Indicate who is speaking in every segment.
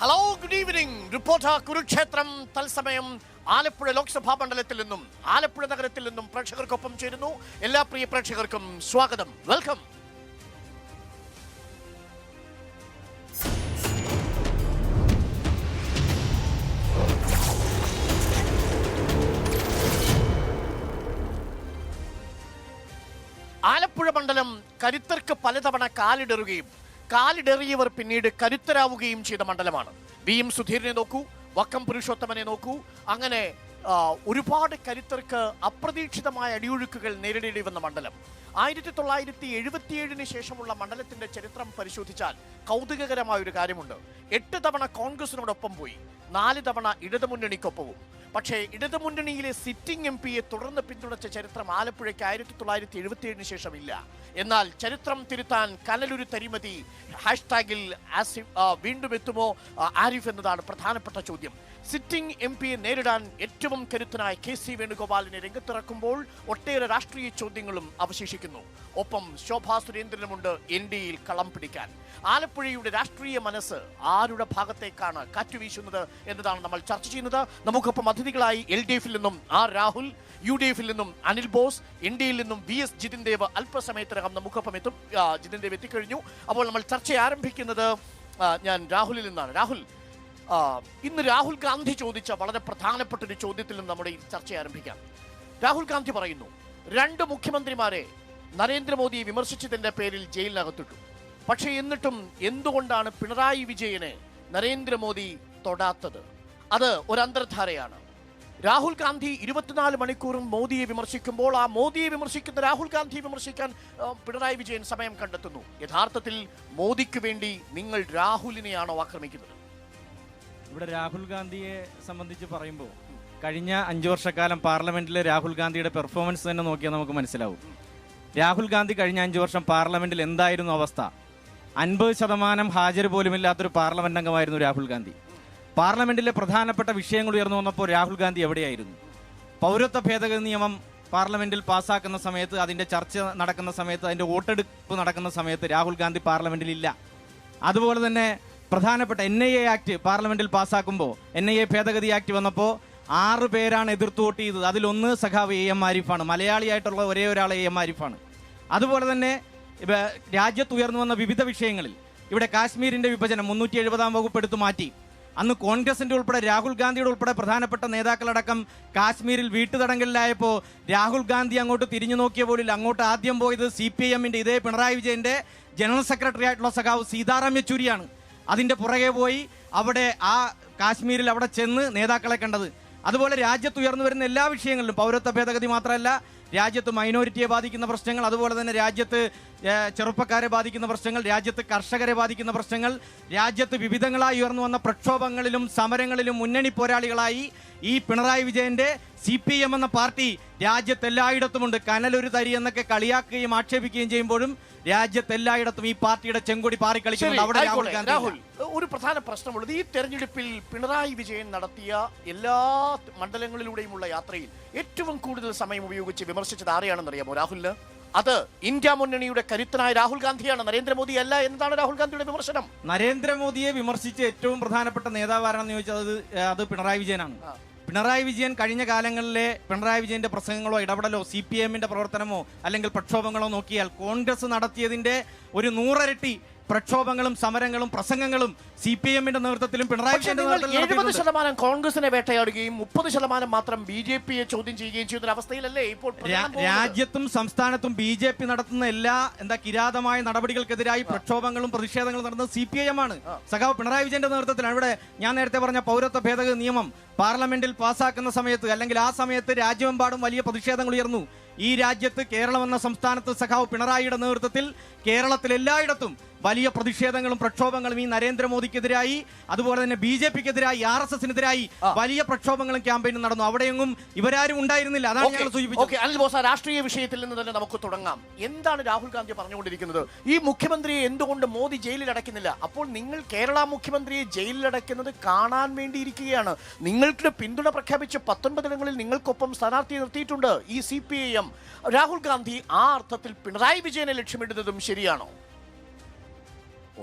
Speaker 1: Hello, good evening. Reporter Kurukshetram തത്സമയം ആലപ്പുഴ ലോക്സഭാ മണ്ഡലത്തിൽ നിന്നും ആലപ്പുഴ നഗരത്തിൽ നിന്നും പ്രേക്ഷകർക്കൊപ്പം ചേരുന്നു. എല്ലാ പ്രിയ പ്രേക്ഷകർക്കും സ്വാഗതം, വെൽക്കം. ആലപ്പുഴ മണ്ഡലം കരുത്തർക്ക് പലതവണ കാലിടറിയവർ പിന്നീട് കരുത്തരാവുകയും ചെയ്ത മണ്ഡലമാണ്. VM സുധീരനെ നോക്കൂ, വക്കം പുരുഷോത്തമനെ നോക്കൂ. അങ്ങനെ ഒരുപാട് കരുത്തർക്ക് അപ്രതീക്ഷിതമായ അടിയൊഴുക്കുകൾ നേരിടേണ്ടി വന്ന മണ്ഡലം. 1977 ശേഷമുള്ള മണ്ഡലത്തിന്റെ ചരിത്രം പരിശോധിച്ചാൽ കൗതുകകരമായ ഒരു കാര്യമുണ്ട്. 8 തവണ കോൺഗ്രസിനോടൊപ്പം പോയി, 4 തവണ ഇടതുമുന്നണിക്കൊപ്പവും. പക്ഷേ ഇടതുമുന്നണിയിലെ സിറ്റിംഗ് MP-യെ തുടർന്ന് പിന്തുണച്ച ചരിത്രം ആലപ്പുഴയ്ക്ക് 1977 ശേഷമില്ല. എന്നാൽ ചരിത്രം തിരുത്താൻ കനലൊരു തരിമതി ഹാഷ്ടാഗിൽ വീണ്ടും എത്തുമോ ആരിഫ് എന്നതാണ് പ്രധാനപ്പെട്ട ചോദ്യം. സിറ്റിംഗ് MP-യെ നേരിടാൻ ഏറ്റവും കരുത്തനായ KC വേണുഗോപാലിനെ രംഗത്തിറക്കുമ്പോൾ ഒട്ടേറെ രാഷ്ട്രീയ ചോദ്യങ്ങളും അവശേഷിക്കുന്നു. ഒപ്പം ശോഭാ സുരേന്ദ്രനുമുണ്ട് NDയിൽ കളം പിടിക്കാൻ. ആലപ്പുഴയുടെ രാഷ്ട്രീയ മനസ്സ് ആരുടെ ഭാഗത്തേക്കാണ് കാറ്റുവീശുന്നത് എന്നതാണ് നമ്മൾ ചർച്ച ചെയ്യുന്നത്. നമുക്കൊപ്പം അതിഥികളായി LDF-ൽ നിന്നും രാഹുൽ, UDF-ൽ നിന്നും അനിൽ ബോസ്, NDയിൽ നിന്നും VS ജിതിൻ ദേവ് അല്പസമയത്തിനകം നമുക്കൊപ്പം എത്തും. ജിതിൻ ദേവ് എത്തിക്കഴിഞ്ഞു. അപ്പോൾ നമ്മൾ ചർച്ച ആരംഭിക്കുന്നത് ഞാൻ രാഹുലിൽ നിന്നാണ്. രാഹുൽ, ഇന്ന് രാഹുൽ ഗാന്ധി ചോദിച്ച വളരെ പ്രധാനപ്പെട്ട ഒരു ചോദ്യത്തിൽ നിന്ന് നമ്മുടെ ഈ ചർച്ച ആരംഭിക്കാം. രാഹുൽ ഗാന്ധി പറയുന്നു, 2 മുഖ്യമന്ത്രിമാരെ നരേന്ദ്രമോദിയെ വിമർശിച്ചതിന്റെ പേരിൽ ജയിലിനകത്തിട്ടു. പക്ഷേ എന്നിട്ടും എന്തുകൊണ്ടാണ് പിണറായി വിജയനെ നരേന്ദ്രമോദി തൊടാത്തത്? അത് ഒരു അന്തർധാരയാണ്. രാഹുൽ ഗാന്ധി 24 മണിക്കൂറും മോദിയെ വിമർശിക്കുമ്പോൾ ആ മോദിയെ വിമർശിക്കുന്ന രാഹുൽ ഗാന്ധിയെ വിമർശിക്കാൻ പിണറായി വിജയൻ സമയം കണ്ടെത്തുന്നു. യഥാർത്ഥത്തിൽ മോദിക്ക് വേണ്ടി നിങ്ങൾ രാഹുലിനെയാണോ ആക്രമിക്കുന്നത്?
Speaker 2: ഇവിടെ രാഹുൽ ഗാന്ധിയെ സംബന്ധിച്ച് പറയുമ്പോൾ കഴിഞ്ഞ 5 വർഷക്കാലം പാർലമെന്റിലെ രാഹുൽ ഗാന്ധിയുടെ പെർഫോമൻസ് തന്നെ നോക്കിയാൽ നമുക്ക് മനസ്സിലാവും. രാഹുൽ ഗാന്ധി കഴിഞ്ഞ 5 വർഷം പാർലമെന്റിൽ എന്തായിരുന്നു അവസ്ഥ? 50% ഹാജർ പോലുമില്ലാത്തൊരു പാർലമെന്റ് അംഗമായിരുന്നു രാഹുൽ ഗാന്ധി. പാർലമെന്റിലെ പ്രധാനപ്പെട്ട വിഷയങ്ങൾ ഉയർന്നു വന്നപ്പോൾ രാഹുൽ ഗാന്ധി എവിടെയായിരുന്നു? പൗരത്വ ഭേദഗതി നിയമം പാർലമെന്റിൽ പാസ്സാക്കുന്ന സമയത്ത്, അതിന്റെ ചർച്ച നടക്കുന്ന സമയത്ത്, അതിന്റെ വോട്ടെടുപ്പ് നടക്കുന്ന സമയത്ത് രാഹുൽ ഗാന്ധി പാർലമെന്റിൽ ഇല്ല. അതുപോലെ തന്നെ പ്രധാനപ്പെട്ട NIA ആക്ട് പാർലമെന്റിൽ പാസ്സാക്കുമ്പോൾ, NIA ഭേദഗതി ആക്ട് വന്നപ്പോൾ 6 പേരാണ് എതിർത്ത് വോട്ട് ചെയ്തത്. അതിലൊന്ന് സഖാവ് AM ആരിഫാണ്, മലയാളിയായിട്ടുള്ള ഒരേ ഒരാൾ AM ആരിഫാണ്. അതുപോലെ തന്നെ രാജ്യത്ത് ഉയർന്നു വന്ന വിവിധ വിഷയങ്ങളിൽ ഇവിടെ കാശ്മീരിന്റെ വിഭജനം 370-ാം വകുപ്പ് എടുത്തു മാറ്റി. അന്ന് കോൺഗ്രസിന്റെ ഉൾപ്പെടെ രാഹുൽ ഗാന്ധിയുടെ ഉൾപ്പെടെ പ്രധാനപ്പെട്ട നേതാക്കളടക്കം കാശ്മീരിൽ വീട്ടുതടങ്കലിലായപ്പോൾ രാഹുൽ ഗാന്ധി അങ്ങോട്ട് തിരിഞ്ഞു നോക്കിയ പോലും അങ്ങോട്ട് ആദ്യം പോയത് CPM-ന്റെ ഇതേ പിണറായി വിജയന്റെ ജനറൽ സെക്രട്ടറി ആയിട്ടുള്ള സഖാവ് സീതാറാം യെച്ചൂരിയാണ്. അതിൻ്റെ പുറകെ പോയി അവിടെ ആ കാശ്മീരിൽ അവിടെ ചെന്ന് നേതാക്കളെ കണ്ടത്. അതുപോലെ രാജ്യത്ത് ഉയർന്നു വരുന്ന എല്ലാ വിഷയങ്ങളിലും, പൗരത്വ ഭേദഗതി മാത്രമല്ല, രാജ്യത്ത് മൈനോറിറ്റിയെ ബാധിക്കുന്ന പ്രശ്നങ്ങൾ, അതുപോലെ തന്നെ രാജ്യത്ത് ചെറുപ്പക്കാരെ ബാധിക്കുന്ന പ്രശ്നങ്ങൾ, രാജ്യത്ത് കർഷകരെ ബാധിക്കുന്ന പ്രശ്നങ്ങൾ, രാജ്യത്ത് വിവിധങ്ങളായി ഉയർന്നു വന്ന പ്രക്ഷോഭങ്ങളിലും സമരങ്ങളിലും മുന്നണി പോരാളികളായി ഈ പിണറായി വിജയന്റെ CPM എന്ന പാർട്ടി രാജ്യത്ത് എല്ലായിടത്തുമുണ്ട്. കനലൊരു തരി എന്നൊക്കെ കളിയാക്കുകയും ആക്ഷേപിക്കുകയും ചെയ്യുമ്പോഴും രാജ്യത്ത് എല്ലായിടത്തും ഈ പാർട്ടിയുടെ ചെങ്കൊടി പാറിക്കളിക്കുന്നുണ്ട്. അവിടെ
Speaker 1: രാഹുൽ, ഒരു പ്രധാന പ്രശ്നമുള്ളത് ഈ തെരഞ്ഞെടുപ്പിൽ പിണറായി വിജയൻ നടത്തിയ എല്ലാ മണ്ഡലങ്ങളിലൂടെയുമുള്ള യാത്രയിൽ ഏറ്റവും കൂടുതൽ സമയം ഉപയോഗിച്ച് വിമർശിച്ചത് ആരെയാണെന്ന് അറിയാമോ രാഹുലിന്? അത് ഇന്ത്യ മുന്നണിയുടെ കരുത്തനായ രാഹുൽ ഗാന്ധിയാണ്, നരേന്ദ്രമോദി അല്ല എന്നതാണ് രാഹുൽ ഗാന്ധിയുടെ വിമർശനം.
Speaker 2: നരേന്ദ്രമോദിയെ വിമർശിച്ച ഏറ്റവും പ്രധാനപ്പെട്ട നേതാവ് ആരാണെന്ന് ചോദിച്ചത് അത് പിണറായി വിജയനാണ്. പിണറായി വിജയൻ കഴിഞ്ഞ കാലങ്ങളിലെ പിണറായി വിജയന്റെ പ്രസംഗങ്ങളോ ഇടപെടലോ CPM-ന്റെ പ്രവർത്തനമോ അല്ലെങ്കിൽ പ്രക്ഷോഭങ്ങളോ നോക്കിയാൽ കോൺഗ്രസ് നടത്തിയതിന്റെ ഒരു 100 ഇരട്ടി പ്രക്ഷോഭങ്ങളും സമരങ്ങളും പ്രസംഗങ്ങളും CPM-ന്റെ നേതൃത്വത്തിലും പിണറായി വിജയന്റെ നേതൃത്വത്തിലും
Speaker 1: 70% കോൺഗ്രസിനെ വേട്ടയാടുകയും 30% മാത്രം BJP-യെ ചോദ്യം ചെയ്യുകയും ചെയ്യുന്ന അവസ്ഥയിലല്ലേ ഇപ്പോൾ
Speaker 2: രാജ്യത്തും സംസ്ഥാനത്തും BJP നടത്തുന്ന എല്ലാ കിരാതമായ നടപടികൾക്കെതിരായി പ്രക്ഷോഭങ്ങളും പ്രതിഷേധങ്ങളും നടന്നത് CPM-ആണ്. സഖാവ് പിണറായി വിജയന്റെ നേതൃത്വത്തിലാണ്. ഇവിടെ ഞാൻ നേരത്തെ പറഞ്ഞ പൗരത്വ ഭേദഗതി നിയമം പാർലമെന്റിൽ പാസ്സാക്കുന്ന സമയത്ത്, അല്ലെങ്കിൽ ആ സമയത്ത് രാജ്യമെമ്പാടും വലിയ പ്രതിഷേധങ്ങൾ ഉയർന്നു. ഈ രാജ്യത്ത്, കേരളം എന്ന സംസ്ഥാനത്ത് സഖാവ് പിണറായിയുടെ നേതൃത്വത്തിൽ കേരളത്തിൽ എല്ലായിടത്തും വലിയ പ്രതിഷേധങ്ങളും പ്രക്ഷോഭങ്ങളും ഈ നരേന്ദ്രമോദിക്കെതിരായി, അതുപോലെ തന്നെ BJP-ക്കെതിരായി, RSS-നെതിരായി വലിയ പ്രക്ഷോഭങ്ങളും ക്യാമ്പയിനും നടന്നു. അവിടെയൊന്നും ഇവരാരും ഉണ്ടായിരുന്നില്ല. അതാണ് ഞങ്ങൾ സൂചിപ്പിച്ചത്.
Speaker 1: അനിൽ ബോസ്, രാഷ്ട്രീയ വിഷയത്തിൽ നിന്ന് തന്നെ നമുക്ക് തുടങ്ങാം. എന്താണ് രാഹുൽ ഗാന്ധി പറഞ്ഞുകൊണ്ടിരിക്കുന്നത്? ഈ മുഖ്യമന്ത്രിയെ എന്തുകൊണ്ട് മോദി ജയിലിൽ അടയ്ക്കുന്നില്ല? അപ്പോൾ നിങ്ങൾ കേരള മുഖ്യമന്ത്രിയെ ജയിലിൽ അടയ്ക്കുന്നത് കാണാൻ വേണ്ടിയിരിക്കുകയാണ്. നിങ്ങളുടെ പിന്തുണ പ്രഖ്യാപിച്ച് 19 ഇടങ്ങളിൽ നിങ്ങൾക്കൊപ്പം സ്ഥാനാർത്ഥിയെ നിർത്തിയിട്ടുണ്ട് ഈ CPIM. രാഹുൽ ഗാന്ധി ആ അർത്ഥത്തിൽ പിണറായി വിജയനെ ലക്ഷ്യമിടുന്നതും ശരിയാണോ?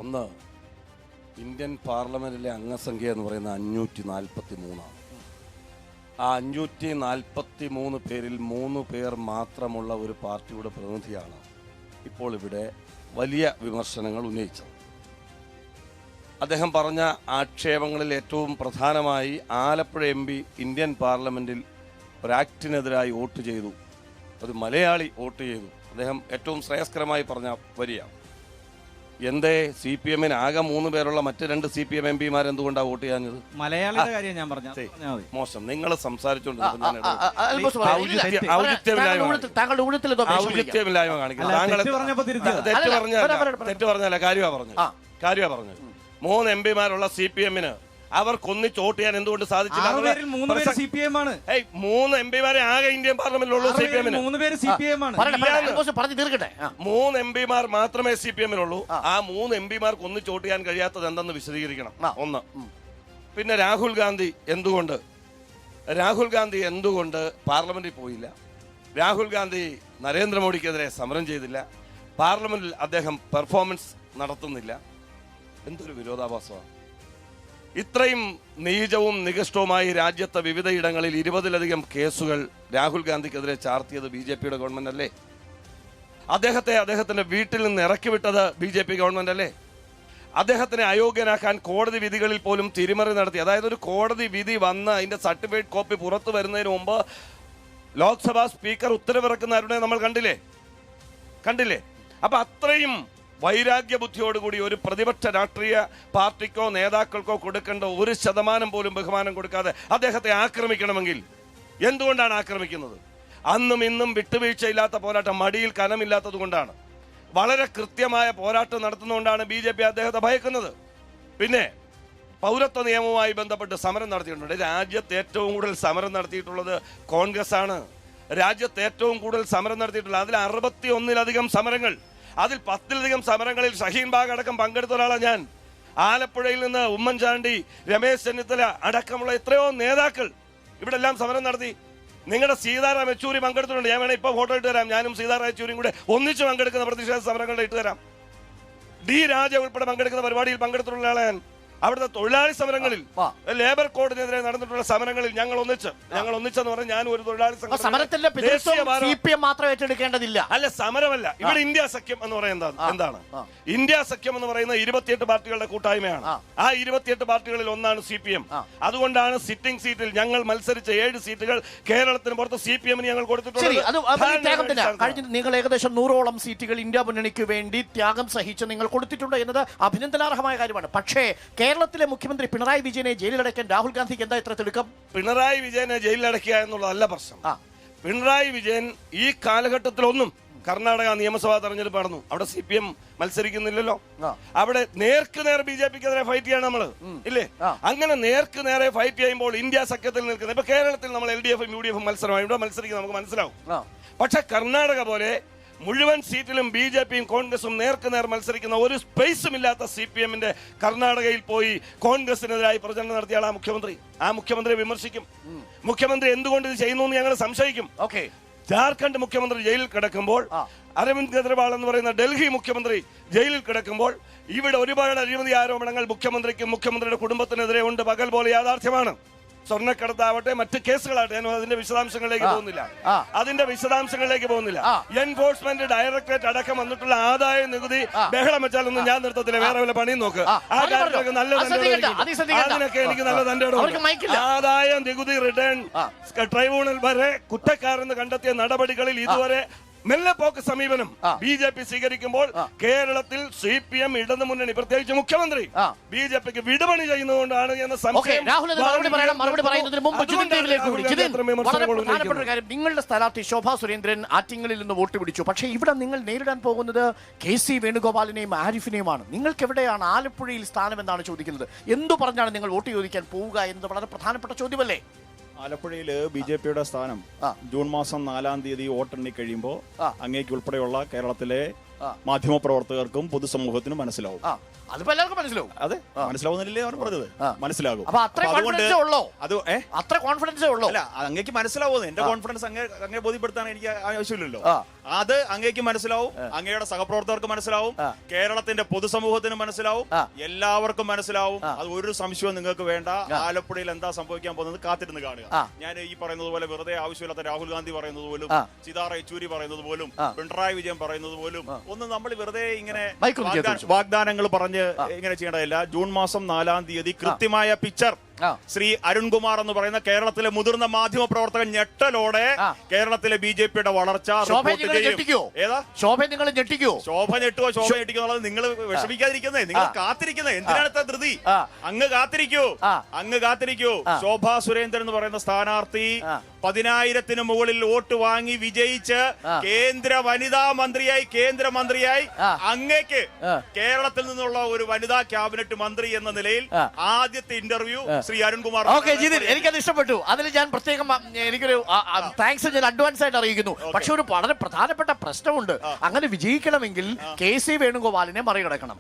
Speaker 3: ഒന്ന്, ഇന്ത്യൻ പാർലമെന്റിലെ അംഗസംഖ്യ എന്ന് പറയുന്നത് 543 ആ 543 പേരിൽ 3 പേർ മാത്രമുള്ള ഒരു പാർട്ടിയുടെ പ്രതിനിധിയാണ് ഇപ്പോൾ ഇവിടെ വലിയ വിമർശനങ്ങൾ ഉന്നയിച്ചത്. അദ്ദേഹം പറഞ്ഞ ആക്ഷേപങ്ങളിൽ ഏറ്റവും പ്രധാനമായി ആലപ്പുഴ MP ഇന്ത്യൻ പാർലമെന്റിൽ ഒരു ആക്ടിനെതിരായി വോട്ട് ചെയ്തു, ഒരു മലയാളി വോട്ട് ചെയ്തു. അദ്ദേഹം ഏറ്റവും ശ്രേയസ്കരമായി പറഞ്ഞ വരിയാണ്. എന്തേ CPM ആകെ 3 പേരുള്ള മറ്റ് 2 CPM MPമാർ എന്തുകൊണ്ടാണ് വോട്ട് ചെയ്യാഞ്ഞത്?
Speaker 2: മലയാളിയുടെ കാര്യം ഞാൻ പറഞ്ഞു.
Speaker 3: മോശം, നിങ്ങൾ സംസാരിച്ചുകൊണ്ട് ഔചിത്യമില്ലായ്മ കാണിക്കുന്നത്. തെറ്റ് പറഞ്ഞല്ല, കാര്യമാ പറഞ്ഞത്. 3 MPമാരുള്ള CPM-ന് അവർക്കൊന്നിച്ച് വോട്ട് ചെയ്യാൻ എന്തുകൊണ്ട് സാധിച്ചില്ല? 3 MPമാരെ ആകെ ഇന്ത്യൻ പാർലമെന്റിലുള്ളൂ. CPM-ന് 3 MPമാർ മാത്രമേ CPM-നുള്ളൂ. ആ 3 MPമാർക്ക് ഒന്നിച്ച് വോട്ട് ചെയ്യാൻ കഴിയാത്തത് എന്തെന്ന് വിശദീകരിക്കണം. ഒന്ന്. പിന്നെ രാഹുൽ ഗാന്ധി എന്തുകൊണ്ട് പാർലമെന്റിൽ പോയില്ല? രാഹുൽ ഗാന്ധി നരേന്ദ്രമോദിക്കെതിരെ സമരം ചെയ്തില്ല. പാർലമെന്റിൽ അദ്ദേഹം പെർഫോമൻസ് നടത്തുന്നില്ല. എന്തൊരു വിരോധാഭാസമാണ്! ഇത്രയും നീചവും നികഷ്ടവുമായി രാജ്യത്തെ വിവിധയിടങ്ങളിൽ 20-ലധികം കേസുകൾ രാഹുൽ ഗാന്ധിക്കെതിരെ ചാർത്തിയത് BJP-യുടെ ഗവൺമെന്റ് അല്ലേ? അദ്ദേഹത്തിന്റെ വീട്ടിൽ നിന്ന് ഇറക്കിവിട്ടത് BJP ഗവൺമെന്റ് അല്ലേ? അദ്ദേഹത്തിനെ അയോഗ്യനാക്കാൻ കോടതി വിധികളിൽ പോലും തിരിമറി നടത്തി. അതായത് ഒരു കോടതി വിധി വന്ന് അതിന്റെ സർട്ടിഫിക്കറ്റ് കോപ്പി പുറത്തു വരുന്നതിന് മുമ്പ് ലോക്സഭാ സ്പീക്കർ ഉത്തരവിറക്കുന്നവരുടെ നമ്മൾ കണ്ടില്ലേ? അപ്പൊ അത്രയും വൈരാഗ്യ ബുദ്ധിയോടുകൂടി ഒരു പ്രതിപക്ഷ രാഷ്ട്രീയ പാർട്ടിക്കോ നേതാക്കൾക്കോ കൊടുക്കേണ്ട 1% പോലും ബഹുമാനം കൊടുക്കാതെ അദ്ദേഹത്തെ ആക്രമിക്കണമെങ്കിൽ എന്തുകൊണ്ടാണ് ആക്രമിക്കുന്നത്? അന്നും ഇന്നും വിട്ടുവീഴ്ചയില്ലാത്ത പോരാട്ടം, മടിയിൽ കനമില്ലാത്തത് കൊണ്ടാണ്. വളരെ കൃത്യമായ പോരാട്ടം നടത്തുന്നതുകൊണ്ടാണ് BJP അദ്ദേഹത്തെ ഭയക്കുന്നത്. പിന്നെ പൗരത്വ നിയമവുമായി ബന്ധപ്പെട്ട് സമരം നടത്തിയിട്ടുണ്ട്. രാജ്യത്ത് ഏറ്റവും കൂടുതൽ സമരം നടത്തിയിട്ടുള്ളത് കോൺഗ്രസ് ആണ്. രാജ്യത്ത് ഏറ്റവും കൂടുതൽ സമരം നടത്തിയിട്ടുള്ളത് അതിൽ 61-ലധികം സമരങ്ങൾ, അതിൽ 10-ലധികം സമരങ്ങളിൽ ഷഹീൻ ബാഗ് അടക്കം പങ്കെടുത്ത ഒരാളാണ് ഞാൻ. ആലപ്പുഴയിൽ നിന്ന് ഉമ്മൻചാണ്ടി, രമേശ് ചെന്നിത്തല അടക്കമുള്ള എത്രയോ നേതാക്കൾ ഇവിടെ എല്ലാം സമരം നടത്തി. നിങ്ങളുടെ സീതാറാം യെച്ചൂരി പങ്കെടുത്തിട്ടുണ്ട്. ഞാൻ വേണേൽ ഇപ്പൊ ഫോട്ടോ ഇട്ട് തരാം. ഞാനും സീതാറാം യെച്ചൂരിയും കൂടെ ഒന്നിച്ച് പങ്കെടുക്കുന്ന പ്രതിഷേധ സമരങ്ങളുടെ ഇട്ട് തരാം. D രാജ ഉൾപ്പെടെ പങ്കെടുക്കുന്ന പരിപാടിയിൽ പങ്കെടുത്തിട്ടുള്ള ആളെ ഞാൻ. അവിടുത്തെ തൊഴിലാളി സമരങ്ങളിൽ, ലേബർ കോഡിനെതിരെ നടന്നിട്ടുള്ള സമരങ്ങളിൽ ഞങ്ങൾ ഒന്നിച്ചെന്ന് പറഞ്ഞാൽ ഞാൻ ഒരു തൊഴിലാളി
Speaker 1: സമരത്തിന്റെ CPM മാത്രം ഏറ്റെടുക്കേണ്ടതില്ല.
Speaker 3: അല്ല, സമരമല്ല. ഇവിടെ ഇന്ത്യ സഖ്യം എന്ന് പറയുന്നത് എന്താണ്? ഇന്ത്യ സഖ്യം എന്ന് പറയുന്ന 28 പാർട്ടികളുടെ കൂട്ടായ്മയാണ്. ആ 28 പാർട്ടികളിൽ ഒന്നാണ് CPM. അതുകൊണ്ടാണ് സിറ്റിംഗ് സീറ്റിൽ ഞങ്ങൾ മത്സരിച്ച 7 സീറ്റുകൾ കേരളത്തിന് പുറത്ത് CPM-ന് ഞങ്ങൾ കൊടുത്തിട്ടുള്ളത്.
Speaker 1: നിങ്ങൾ ഏകദേശം 100ഓളം സീറ്റുകൾ ഇന്ത്യ മുന്നണിക്ക് വേണ്ടി ത്യാഗം സഹിച്ച് നിങ്ങൾ കൊടുത്തിട്ടുണ്ട് എന്നത് അഭിനന്ദനാർഹമായ കാര്യമാണ്. പക്ഷേ കേരളത്തിലെ മുഖ്യമന്ത്രി പിണറായി വിജയനെ ജയിലിലടയ്ക്കാൻ രാഹുൽ ഗാന്ധിക്ക് എന്താ ഇത്ര തിടുക്കം?
Speaker 3: പിണറായി വിജയനെ ജയിലിലടയ്ക്കുക എന്നുള്ളതല്ല പ്രശ്നം. പിണറായി വിജയൻ ഈ കാലഘട്ടത്തിലൊന്നും കർണാടക നിയമസഭാ തെരഞ്ഞെടുപ്പ് നടന്നു. അവിടെ CPM മത്സരിക്കുന്നില്ലല്ലോ. അവിടെ നേർക്കുനേർ BJP-ക്കെതിരെ ഫൈറ്റ് ചെയ്യാണ് നമ്മള്, ഇല്ലേ? അങ്ങനെ നേർക്കുനേരെ ഫൈറ്റ് ചെയ്യുമ്പോൾ ഇന്ത്യ സഖ്യത്തിൽ നിൽക്കുന്നത്. ഇപ്പൊ കേരളത്തിൽ നമ്മൾ LDF-ഉം UDF-ഉം മത്സരമായി ഇവിടെ മത്സരിക്കുന്നത് നമുക്ക് മനസ്സിലാവും. പക്ഷെ കർണാടക പോലെ മുഴുവൻ സീറ്റിലും BJP-യും കോൺഗ്രസും നേർക്കുനേർ മത്സരിക്കുന്ന ഒരു സ്പേസും ഇല്ലാത്ത CPM-ന്റെ കർണാടകയിൽ പോയി കോൺഗ്രസിനെതിരായി പ്രചരണം നടത്തിയ ആളാ മുഖ്യമന്ത്രി. ആ മുഖ്യമന്ത്രിയെ വിമർശിക്കും. മുഖ്യമന്ത്രി എന്തുകൊണ്ട് ഇത് ചെയ്യുന്നു എന്ന് ഞങ്ങൾ സംശയിക്കും. ജാർഖണ്ഡ് മുഖ്യമന്ത്രി ജയിലിൽ കിടക്കുമ്പോൾ, അരവിന്ദ് കെജ്രിവാൾ എന്ന് പറയുന്ന ഡൽഹി മുഖ്യമന്ത്രി ജയിലിൽ കിടക്കുമ്പോൾ ഇവിടെ ഒരുപാട് അഴിമതി ആരോപണങ്ങൾ മുഖ്യമന്ത്രിക്കും മുഖ്യമന്ത്രിയുടെ കുടുംബത്തിനെതിരെ ഉണ്ട്. പകൽ പോലെ യാഥാർത്ഥ്യമാണ്. സ്വർണ്ണക്കടത്താവട്ടെ, മറ്റ് കേസുകളാവട്ടെ, ഞാൻ അതിന്റെ വിശദാംശങ്ങളിലേക്ക് പോകുന്നില്ല. എൻഫോഴ്സ്മെന്റ് ഡയറക്ടറേറ്റ് അടക്കം വന്നിട്ടുള്ള ആദായ നികുതി ബഹളം വെച്ചാലൊന്നും ഞാൻ നിർത്തത്തില്ല. വേറെ വല്ല പണിയും നോക്ക്. ആ കാര്യത്തിലൊക്കെ അതിനൊക്കെ എനിക്ക് നല്ല തന്റെ ആദായ നികുതി റിട്ടേൺ ട്രൈബ്യൂണൽ വരെ കുറ്റക്കാരെന്ന് കണ്ടെത്തിയ നടപടികളിൽ ഇതുവരെ മെല്ലെപ്പോക്ക് സമീപനം BJP സ്വീകരിക്കുമ്പോൾ കേരളത്തിൽ CPM ഇടതുമുന്നണി, പ്രത്യേകിച്ച് മുഖ്യമന്ത്രി BJP-ക്ക് വിടുപണി ചെയ്യുന്നതുകൊണ്ടാണ് എന്ന സംശയം.
Speaker 1: നിങ്ങളുടെ സ്ഥാനാർത്ഥി ശോഭാ സുരേന്ദ്രൻ ആറ്റിങ്ങലിൽ നിന്ന് വോട്ട് പിടിച്ചു. പക്ഷേ ഇവിടെ നിങ്ങൾ നേരിടാൻ പോകുന്നത് KC വേണുഗോപാലിനെയും ആരിഫിനെയുമാണ്. നിങ്ങൾക്ക് എവിടെയാണ് ആലപ്പുഴയിൽ സ്ഥാനം എന്നാണ് ചോദിക്കുന്നത്. എന്തു പറഞ്ഞാണ് നിങ്ങൾ വോട്ട് ചോദിക്കാൻ പോവുക എന്നത് വളരെ പ്രധാനപ്പെട്ട ചോദ്യമല്ലേ?
Speaker 4: ആലപ്പുഴയിൽ BJP-യുടെ സ്ഥാനം ജൂൺ മാസം 4-ാം തീയതി വോട്ടെണ്ണി കഴിയുമ്പോൾ അങ്ങേക്ക് ഉൾപ്പെടെയുള്ള കേരളത്തിലെ മാധ്യമപ്രവർത്തകർക്കും പൊതുസമൂഹത്തിനും മനസ്സിലാവും.
Speaker 1: അതിപ്പോ എല്ലാവർക്കും മനസ്സിലാവും.
Speaker 4: അതെ, മനസ്സിലാവുന്നില്ലേ അവർ പറഞ്ഞത്? മനസ്സിലാകും.
Speaker 1: അത്ര കോൺഫിഡൻസേ ഉള്ളൂ.
Speaker 4: അല്ല, അങ്ങേക്ക് മനസ്സിലാവുന്നത്. എന്റെ കോൺഫിഡൻസ് അങ്ങേ ബോധ്യപ്പെടുത്താൻ എനിക്ക് ആവശ്യമില്ലല്ലോ. അത് അങ്ങേക്ക് മനസ്സിലാവും, അങ്ങയുടെ സഹപ്രവർത്തകർക്ക് മനസ്സിലാവും, കേരളത്തിന്റെ പൊതുസമൂഹത്തിന് മനസ്സിലാവും, എല്ലാവർക്കും മനസ്സിലാവും. അത് ഒരു സംശയവും നിങ്ങൾക്ക് വേണ്ട. ആലപ്പുഴയിൽ എന്താ സംഭവിക്കാൻ പോകുന്നത് കാത്തിരുന്ന് കാണുക. ഞാൻ ഈ പറയുന്നത് പോലെ വെറുതെ ആവശ്യമില്ലാത്ത രാഹുൽ ഗാന്ധി പറയുന്നത് പോലും, സീതാറ യെച്ചൂരി പറയുന്നത് പോലും, പിണറായി വിജയൻ പറയുന്നത് പോലും ഒന്നും നമ്മൾ വെറുതെ ഇങ്ങനെ വാഗ്ദാനങ്ങൾ പറഞ്ഞ് ഇങ്ങനെ ചെയ്യേണ്ടതില്ല. ജൂൺ മാസം 4-ാം തീയതി കൃത്യമായ പിക്ചർ ശ്രീ അരുൺകുമാർ എന്ന് പറയുന്ന കേരളത്തിലെ മുതിർന്ന മാധ്യമ പ്രവർത്തകൻ ഞെട്ടലോടെ കേരളത്തിലെ ബിജെപിയുടെ വളർച്ച
Speaker 1: ഏതാ ശോഭ നിങ്ങൾ ഞെട്ടിക്കോ?
Speaker 4: ശോഭ ഞെട്ടുകയോ ശോഭ ഞെട്ടിക്കോ എന്നുള്ളത് നിങ്ങൾ വിഷമിക്കാതിരിക്കുന്നേ, നിങ്ങൾ കാത്തിരിക്കുന്നേ. എന്തിനാണ് ഇത്ര ധൃതി? അങ്ങ് കാത്തിരിക്കൂ. ശോഭാ സുരേന്ദ്രൻ എന്ന് പറയുന്ന സ്ഥാനാർത്ഥി 10,000-ന് മുകളിൽ വോട്ട് വാങ്ങി വിജയിച്ച് കേന്ദ്ര മന്ത്രിയായി അങ്ങേക്ക് കേരളത്തിൽ നിന്നുള്ള ഒരു വനിതാ ക്യാബിനറ്റ് മന്ത്രി എന്ന നിലയിൽ ആദ്യത്തെ ഇന്റർവ്യൂ ശ്രീ അരുൺകുമാർ.
Speaker 1: എനിക്കത് ഇഷ്ടപ്പെട്ടു. അതിൽ ഞാൻ പ്രത്യേകം എനിക്കൊരു താങ്ക്സ് ഞാൻ അഡ്വാൻസ് ആയിട്ട് അറിയിക്കുന്നു. പക്ഷെ ഒരു വളരെ പ്രധാനപ്പെട്ട പ്രശ്നമുണ്ട്. അങ്ങനെ വിജയിക്കണമെങ്കിൽ KC വേണുഗോപാലിനെ മറികടക്കണം,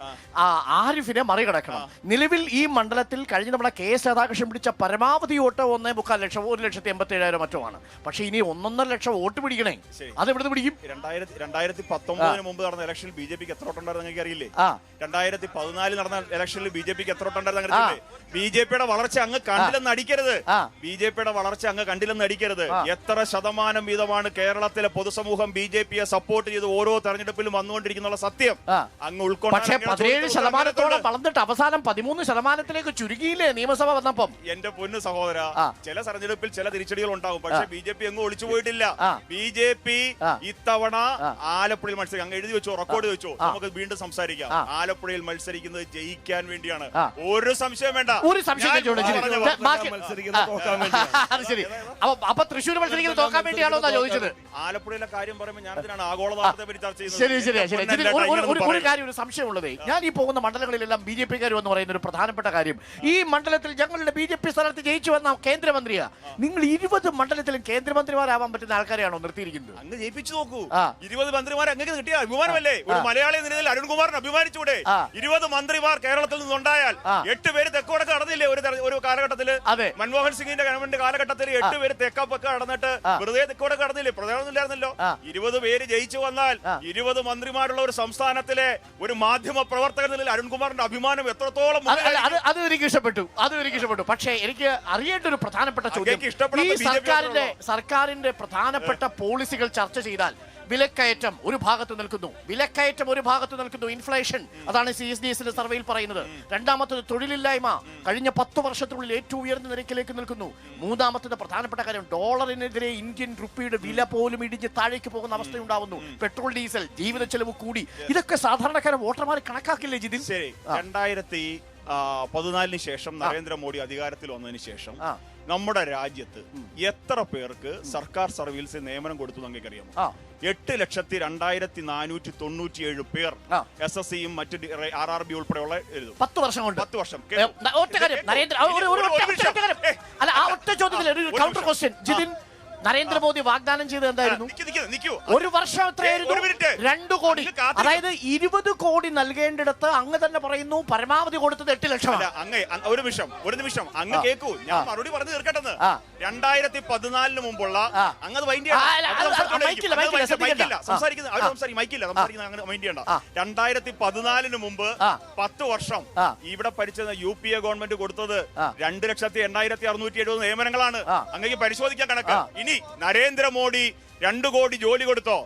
Speaker 1: ആരിഫിനെ മറികടക്കണം. നിലവിൽ ഈ മണ്ഡലത്തിൽ കഴിഞ്ഞ നമ്മുടെ KS രാധാകൃഷ്ണൻ പിടിച്ച പരമാവധി വോട്ട് 1.25 ലക്ഷം, 1,87,000 മറ്റോ ആണ്. പക്ഷെ ഇനി 1.5 ലക്ഷം വോട്ട് പിടിക്കണേ. അത് എവിടെ പിടിക്കും?
Speaker 4: 2019 മുമ്പ് നടന്ന ഇലക്ഷനിൽ BJPക്ക് എത്ര വോട്ടുണ്ടായിരുന്നു നിങ്ങൾക്ക് അറിയില്ലേ? 2014 നടന്ന ഇലക്ഷനിൽ BJPക്ക് എത്ര വോട്ടുണ്ടായിരുന്നു? BJPയുടെ വളർച്ച അങ്ങ് കണ്ടില്ലെന്ന് അടിക്കരുത്. എത്ര ശതമാനം വീതമാണ് കേരളത്തിലെ പൊതുസമൂഹം BJPയെ സപ്പോർട്ട് ചെയ്ത് ഓരോ തെരഞ്ഞെടുപ്പിലും വന്നുകൊണ്ടിരിക്കുന്ന സത്യം അങ്ങ് ഉൾക്കൊണ്ട്.
Speaker 1: പക്ഷേ 17% വളർന്നിട്ട് അവസാനം 13% ചുരുങ്ങിയില്ലേ നിയമസഭ വന്നപ്പം?
Speaker 4: എന്റെ പൊന്നു സഹോദര, ചില തെരഞ്ഞെടുപ്പിൽ ചില തിരിച്ചടികൾ ഉണ്ടാകും. പക്ഷെ BJP എങ്ങും ഒളിച്ചു പോയിട്ടില്ല. BJP ഇത്തവണ ആലപ്പുഴയിൽ മത്സരിക്കും. അങ്ങ് എഴുതി വെച്ചോ, റെക്കോർഡ് വെച്ചോ, നമുക്ക് വീണ്ടും സംസാരിക്കാം. ആലപ്പുഴയിൽ മത്സരിക്കുന്നത് ജയിക്കാൻ വേണ്ടിയാണ്, ഒരു സംശയം വേണ്ട.
Speaker 1: ഒരു സംശയം അപ്പൊ തൃശ്ശൂർ മത്സരിക്കുന്നത് തോക്കാൻ വേണ്ടിയാണോ എന്നാ ചോദിച്ചത്?
Speaker 4: ആലപ്പുഴയിലെ കാര്യം പറയുമ്പോൾ ഞാൻ ഇതിനാണ് ആഗോളതാരത്തെ പറ്റി ചർച്ച ചെയ്യുന്നത്.
Speaker 1: ഒരു കാര്യം, ഒരു സംശയമുള്ളതേ, ഞാൻ ഈ പോകുന്ന മണ്ഡലങ്ങളിലെല്ലാം BJPക്കാർ എന്ന് പറയുന്ന ഒരു പ്രധാനപ്പെട്ട കാര്യം, ഈ മണ്ഡലത്തിൽ ഞങ്ങളുടെ BJP സ്ഥാനാർത്ഥി ജയിച്ചു വന്ന കേന്ദ്രമന്ത്രിയാ. നിങ്ങൾ 20 മണ്ഡലത്തിലും കേന്ദ്രമന്ത്രിമാരാവാൻ പറ്റുന്ന ആൾക്കാരെയാണോ നിർത്തിയിരിക്കുന്നത്?
Speaker 4: അങ്ങ് ജയിപ്പിച്ചു നോക്കൂ. 20 മന്ത്രിമാരെ അങ്ങനെ കിട്ടിയ അഭിമാനമല്ലേ? ഒരു മലയാളി എന്ന നിലയിൽ അരുൺകുമാറിന് അഭിമാനിച്ചൂടെ? 20 മന്ത്രിമാർ കേരളത്തിൽ നിന്നുണ്ടായാൽ 8 പേര് തെക്കോടൊക്കെ നടന്നില്ലേ ഒരു കാലഘട്ടത്തില്? മൻമോഹൻ സിംഗിന്റെ ഗവൺമെന്റ് കാലഘട്ടത്തിൽ 8 പേര് തെക്കപ്പൊക്കെ നടന്നിട്ട് വെറുതെ തെക്കോടൊക്കെ നടന്നില്ലേ? പ്രധാനമൊന്നുമില്ലായിരുന്നല്ലോ. 20 പേര് ജയിച്ചു വന്നാൽ 20 മന്ത്രിമാരുള്ള ഒരു സംസ്ഥാനത്തിലെ ഒരു മാധ്യമ പ്രവർത്തകൻ നിലയിൽ അരുൺകുമാറിന്റെ അഭിമാനം എത്രത്തോളം?
Speaker 1: അത് എനിക്ക് ഇഷ്ടപ്പെട്ടു. പക്ഷേ എനിക്ക് അറിയേണ്ട ഒരു പ്രധാനപ്പെട്ട ചോദ്യം, ഈ സർക്കാരിന്റെ പ്രധാനപ്പെട്ട പോളിസികൾ ചർച്ച ചെയ്താൽ വിലക്കയറ്റം ഒരു ഭാഗത്ത് നിൽക്കുന്നു, ഇൻഫ്ലേഷൻ, അതാണ് CSDS സർവേയിൽ പറയുന്നത്. രണ്ടാമത്തത് തൊഴിലില്ലായ്മ കഴിഞ്ഞ 10 വർഷത്തിനുള്ളിൽ ഏറ്റവും ഉയർന്ന നിരക്കിലേക്ക് നിൽക്കുന്നു. മൂന്നാമത്തത് പ്രധാനപ്പെട്ട കാര്യം, ഡോളറിനെതിരെ ഇന്ത്യൻ രുപ്പിയുടെ വില പോലും ഇടിഞ്ഞ് താഴേക്ക് പോകുന്ന അവസ്ഥയുണ്ടാവുന്നു. പെട്രോൾ ഡീസൽ ജീവിത ചെലവ് കൂടി. ഇതൊക്കെ സാധാരണക്കാരെ വോട്ടർമാരെ കണക്കാക്കില്ലേ ജിതിൻ?
Speaker 4: 2014 ശേഷം നരേന്ദ്രമോദി അധികാരത്തിൽ വന്നതിന് ശേഷം നമ്മുടെ രാജ്യത്ത് എത്ര പേർക്ക് സർക്കാർ സർവീസിൽ നിയമനം കൊടുത്തു നിങ്ങൾക്ക് അറിയാമോ? 8,02,497 പേർ SSCയും മറ്റ് RRB ഉൾപ്പെടെയുള്ള
Speaker 1: 10 വർഷം കൊണ്ട്.
Speaker 4: 10 വർഷം.
Speaker 1: ഒറ്റ ചോദ്യത്തിൽ ഒരു കൗണ്ടർ ക്വസ്റ്റ്യൻ ജിതിൻ, നരേന്ദ്രമോദി വാഗ്ദാനം ചെയ്ത് എന്തായിരുന്നു? ഒരു വർഷം എത്രയായിരുന്നു? 2 കോടി. അതായത് 20 കോടി നൽകേണ്ടിടത്ത് അങ്ങ് തന്നെ പറയുന്നു പരമാവധി കൊടുത്തത് 8 ലക്ഷം.
Speaker 4: ഒരു നിമിഷം അങ്ങ് കേൾക്കൂ, ഞാൻ മറുപടി പറഞ്ഞു തീർക്കട്ടെന്ന്. 2014 മുമ്പുള്ള അങ്ങ് മൈൻഡ് ചെയ്യണ്ട. 2014 മുമ്പ് 10 വർഷം ഇവിടെ പഠിച്ചത് UPA ഗവൺമെന്റ് കൊടുത്തത് 2,08,670 നിയമനങ്ങളാണ്. അങ്ങേക്ക് പരിശോധിക്കാൻ കണക്ക്. ഇനി നരേന്ദ്രമോദി 2 കോടി ജോലി കൊടുത്തോ?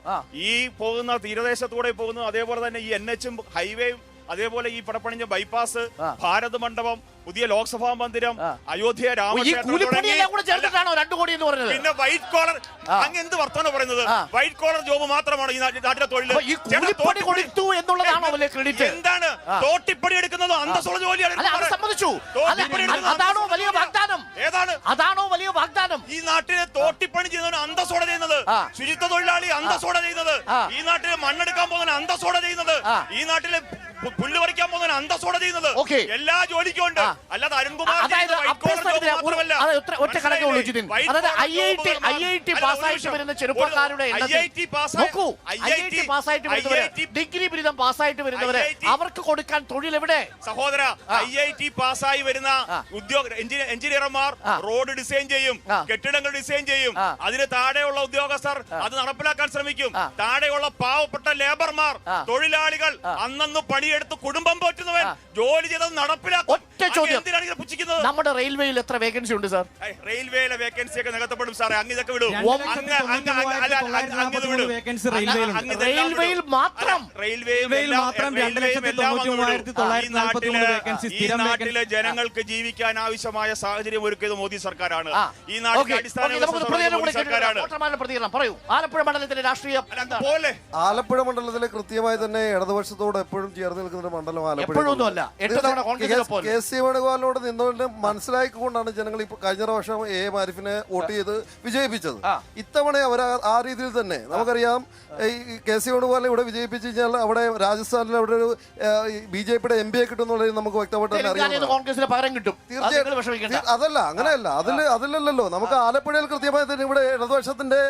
Speaker 4: ഈ പോകുന്ന തീരദേശത്തൂടെ പോകുന്നു, അതേപോലെ തന്നെ ഈ NHും ഹൈവേയും, അതേപോലെ ഈ പടപ്പണിഞ്ഞ ബൈപ്പാസ്, ഭാരത് മണ്ഡപം, പുതിയ ലോക്സഭാ മന്ദിരം, അയോധ്യ രാമക്ഷേത്രം, പിന്നെ വൈറ്റ് കോളർ. അങ്ങ് എന്ത് വർത്തമാനം പറയുന്നത്? വൈറ്റ് കോളർ ജോബ് മാത്രമാണ് ഈ നാട്ടിലെ തൊഴിൽ. എന്താണ് തോട്ടിപ്പടി എടുക്കുന്നത്? അന്തസ്സുള്ള ജോലിയാണ്.
Speaker 1: അതാണോ വലിയ വാഗ്ദാനം?
Speaker 4: ഈ നാട്ടിലെ തോട്ടിപ്പണി ചെയ്യുന്നവന് അന്തസ്സോടെ ചെയ്യുന്നത്, ശുചിത്വ തൊഴിലാളി അന്തസ്സോടെ ചെയ്യുന്നത്, ഈ നാട്ടിലെ മണ്ണെടുക്കാൻ പോകുന്നവന് അന്തസ്സോടെ ചെയ്യുന്നത്, ഈ നാട്ടിലെ പുല്ല് പറിക്കാൻ പോകുന്നവന് അന്തസ്സോടെ ചെയ്യുന്നത്, എല്ലാ ജോലിക്കും ഉണ്ട്. അല്ലാതെ അരുൺകുമാർ മാത്രമല്ല.
Speaker 1: അത് ഒറ്റ കണക്കേ ഉള്ളൂ ജിതിൻ. അതായത് IIT പാസ്സായിട്ട് വരുന്ന ചെറുപ്പക്കാരുടെ നോക്കൂ, IIT പാസ്സായിട്ട് വരുന്നവരെ, ഡിഗ്രി ബിരുദം പാസ്സായിട്ട് വരുന്നവരെ അവർക്ക് കൊടുക്കാൻ തൊഴിൽ എവിടെ?
Speaker 4: സഹോദര, IIT പാസ്സായി വരുന്ന എഞ്ചിനീയർമാർ റോഡ് ഡിസൈൻ ചെയ്യും, കെട്ടിടങ്ങൾ ഡിസൈൻ ചെയ്യും. അതിന് താഴെയുള്ള ഉദ്യോഗസ്ഥർ അത് നടപ്പിലാക്കാൻ ശ്രമിക്കും. താഴെയുള്ള പാവപ്പെട്ട ലേബർമാർ, തൊഴിലാളികൾ, അന്നന്ന് പണിയെടുത്ത് കുടുംബം പോറ്റുന്നവൻ ജോലി ചെയ്തത് നടപ്പിലാക്കും.
Speaker 1: ഒറ്റ ചോദ്യം,
Speaker 4: എന്തിനാണ് ഇത് പുച്ഛിക്കുന്നത്?
Speaker 1: നമ്മുടെ റെയിൽവേയിൽ എത്ര വേക്കൻസി ഉണ്ട് സാർ?
Speaker 4: റെയിൽവേയിലെ വേക്കൻസി ഒക്കെ നികത്തപ്പെടും സാറേ. അങ്ങ് ഇതൊക്കെ വിടും.
Speaker 1: റെയിൽവേയിൽ മാത്രം
Speaker 4: നാട്ടിലെ ജനങ്ങൾക്ക് ജീവിക്കാൻ ആവശ്യമായ സാഹചര്യം ഒരുക്കിയത് മോദി സർക്കാരാണ്. ഈ നാട്ടിലെ അടിസ്ഥാന സർക്കാരാണ്.
Speaker 1: പറയൂ, ആലപ്പുഴ മണ്ഡലത്തിലെ രാഷ്ട്രീയം
Speaker 4: പോലെ.
Speaker 5: ആലപ്പുഴ മണ്ഡലത്തിലെ കൃത്യമായി തന്നെ ഇടതുപക്ഷത്തോട് എപ്പോഴും ചേർന്ന് നിൽക്കുന്ന ഒരു മണ്ഡലം ആലപ്പുഴ. KC വേണുഗോപാലിനോട് നിന്നുകൊണ്ട് മനസ്സിലാക്കിക്കൊണ്ടാണ് ജനങ്ങൾ ഇപ്പൊ കഴിഞ്ഞ പ്രാവശ്യം AM ആരിഫിനെ വോട്ട് ചെയ്ത് വിജയിപ്പിച്ചത്. ഇത്തവണ അവർ ആ രീതിയിൽ തന്നെ നമുക്കറിയാം. ഈ KC വേണുഗോപാലിനെ ഇവിടെ വിജയിപ്പിച്ചു കഴിഞ്ഞാൽ അവിടെ രാജസ്ഥാനിൽ അവിടെ ഒരു BJPയുടെ MP കിട്ടുന്നുള്ളത് നമുക്ക് വ്യക്തമായിട്ട് തന്നെ അറിയാം. തീർച്ചയായിട്ടും അതല്ല, അങ്ങനെയല്ല. അതിലല്ലല്ലോ നമുക്ക് ആലപ്പുഴയിൽ കൃത്യമായി തന്നെ ഇവിടെ ഇടതുപക്ഷത്തിന്റെ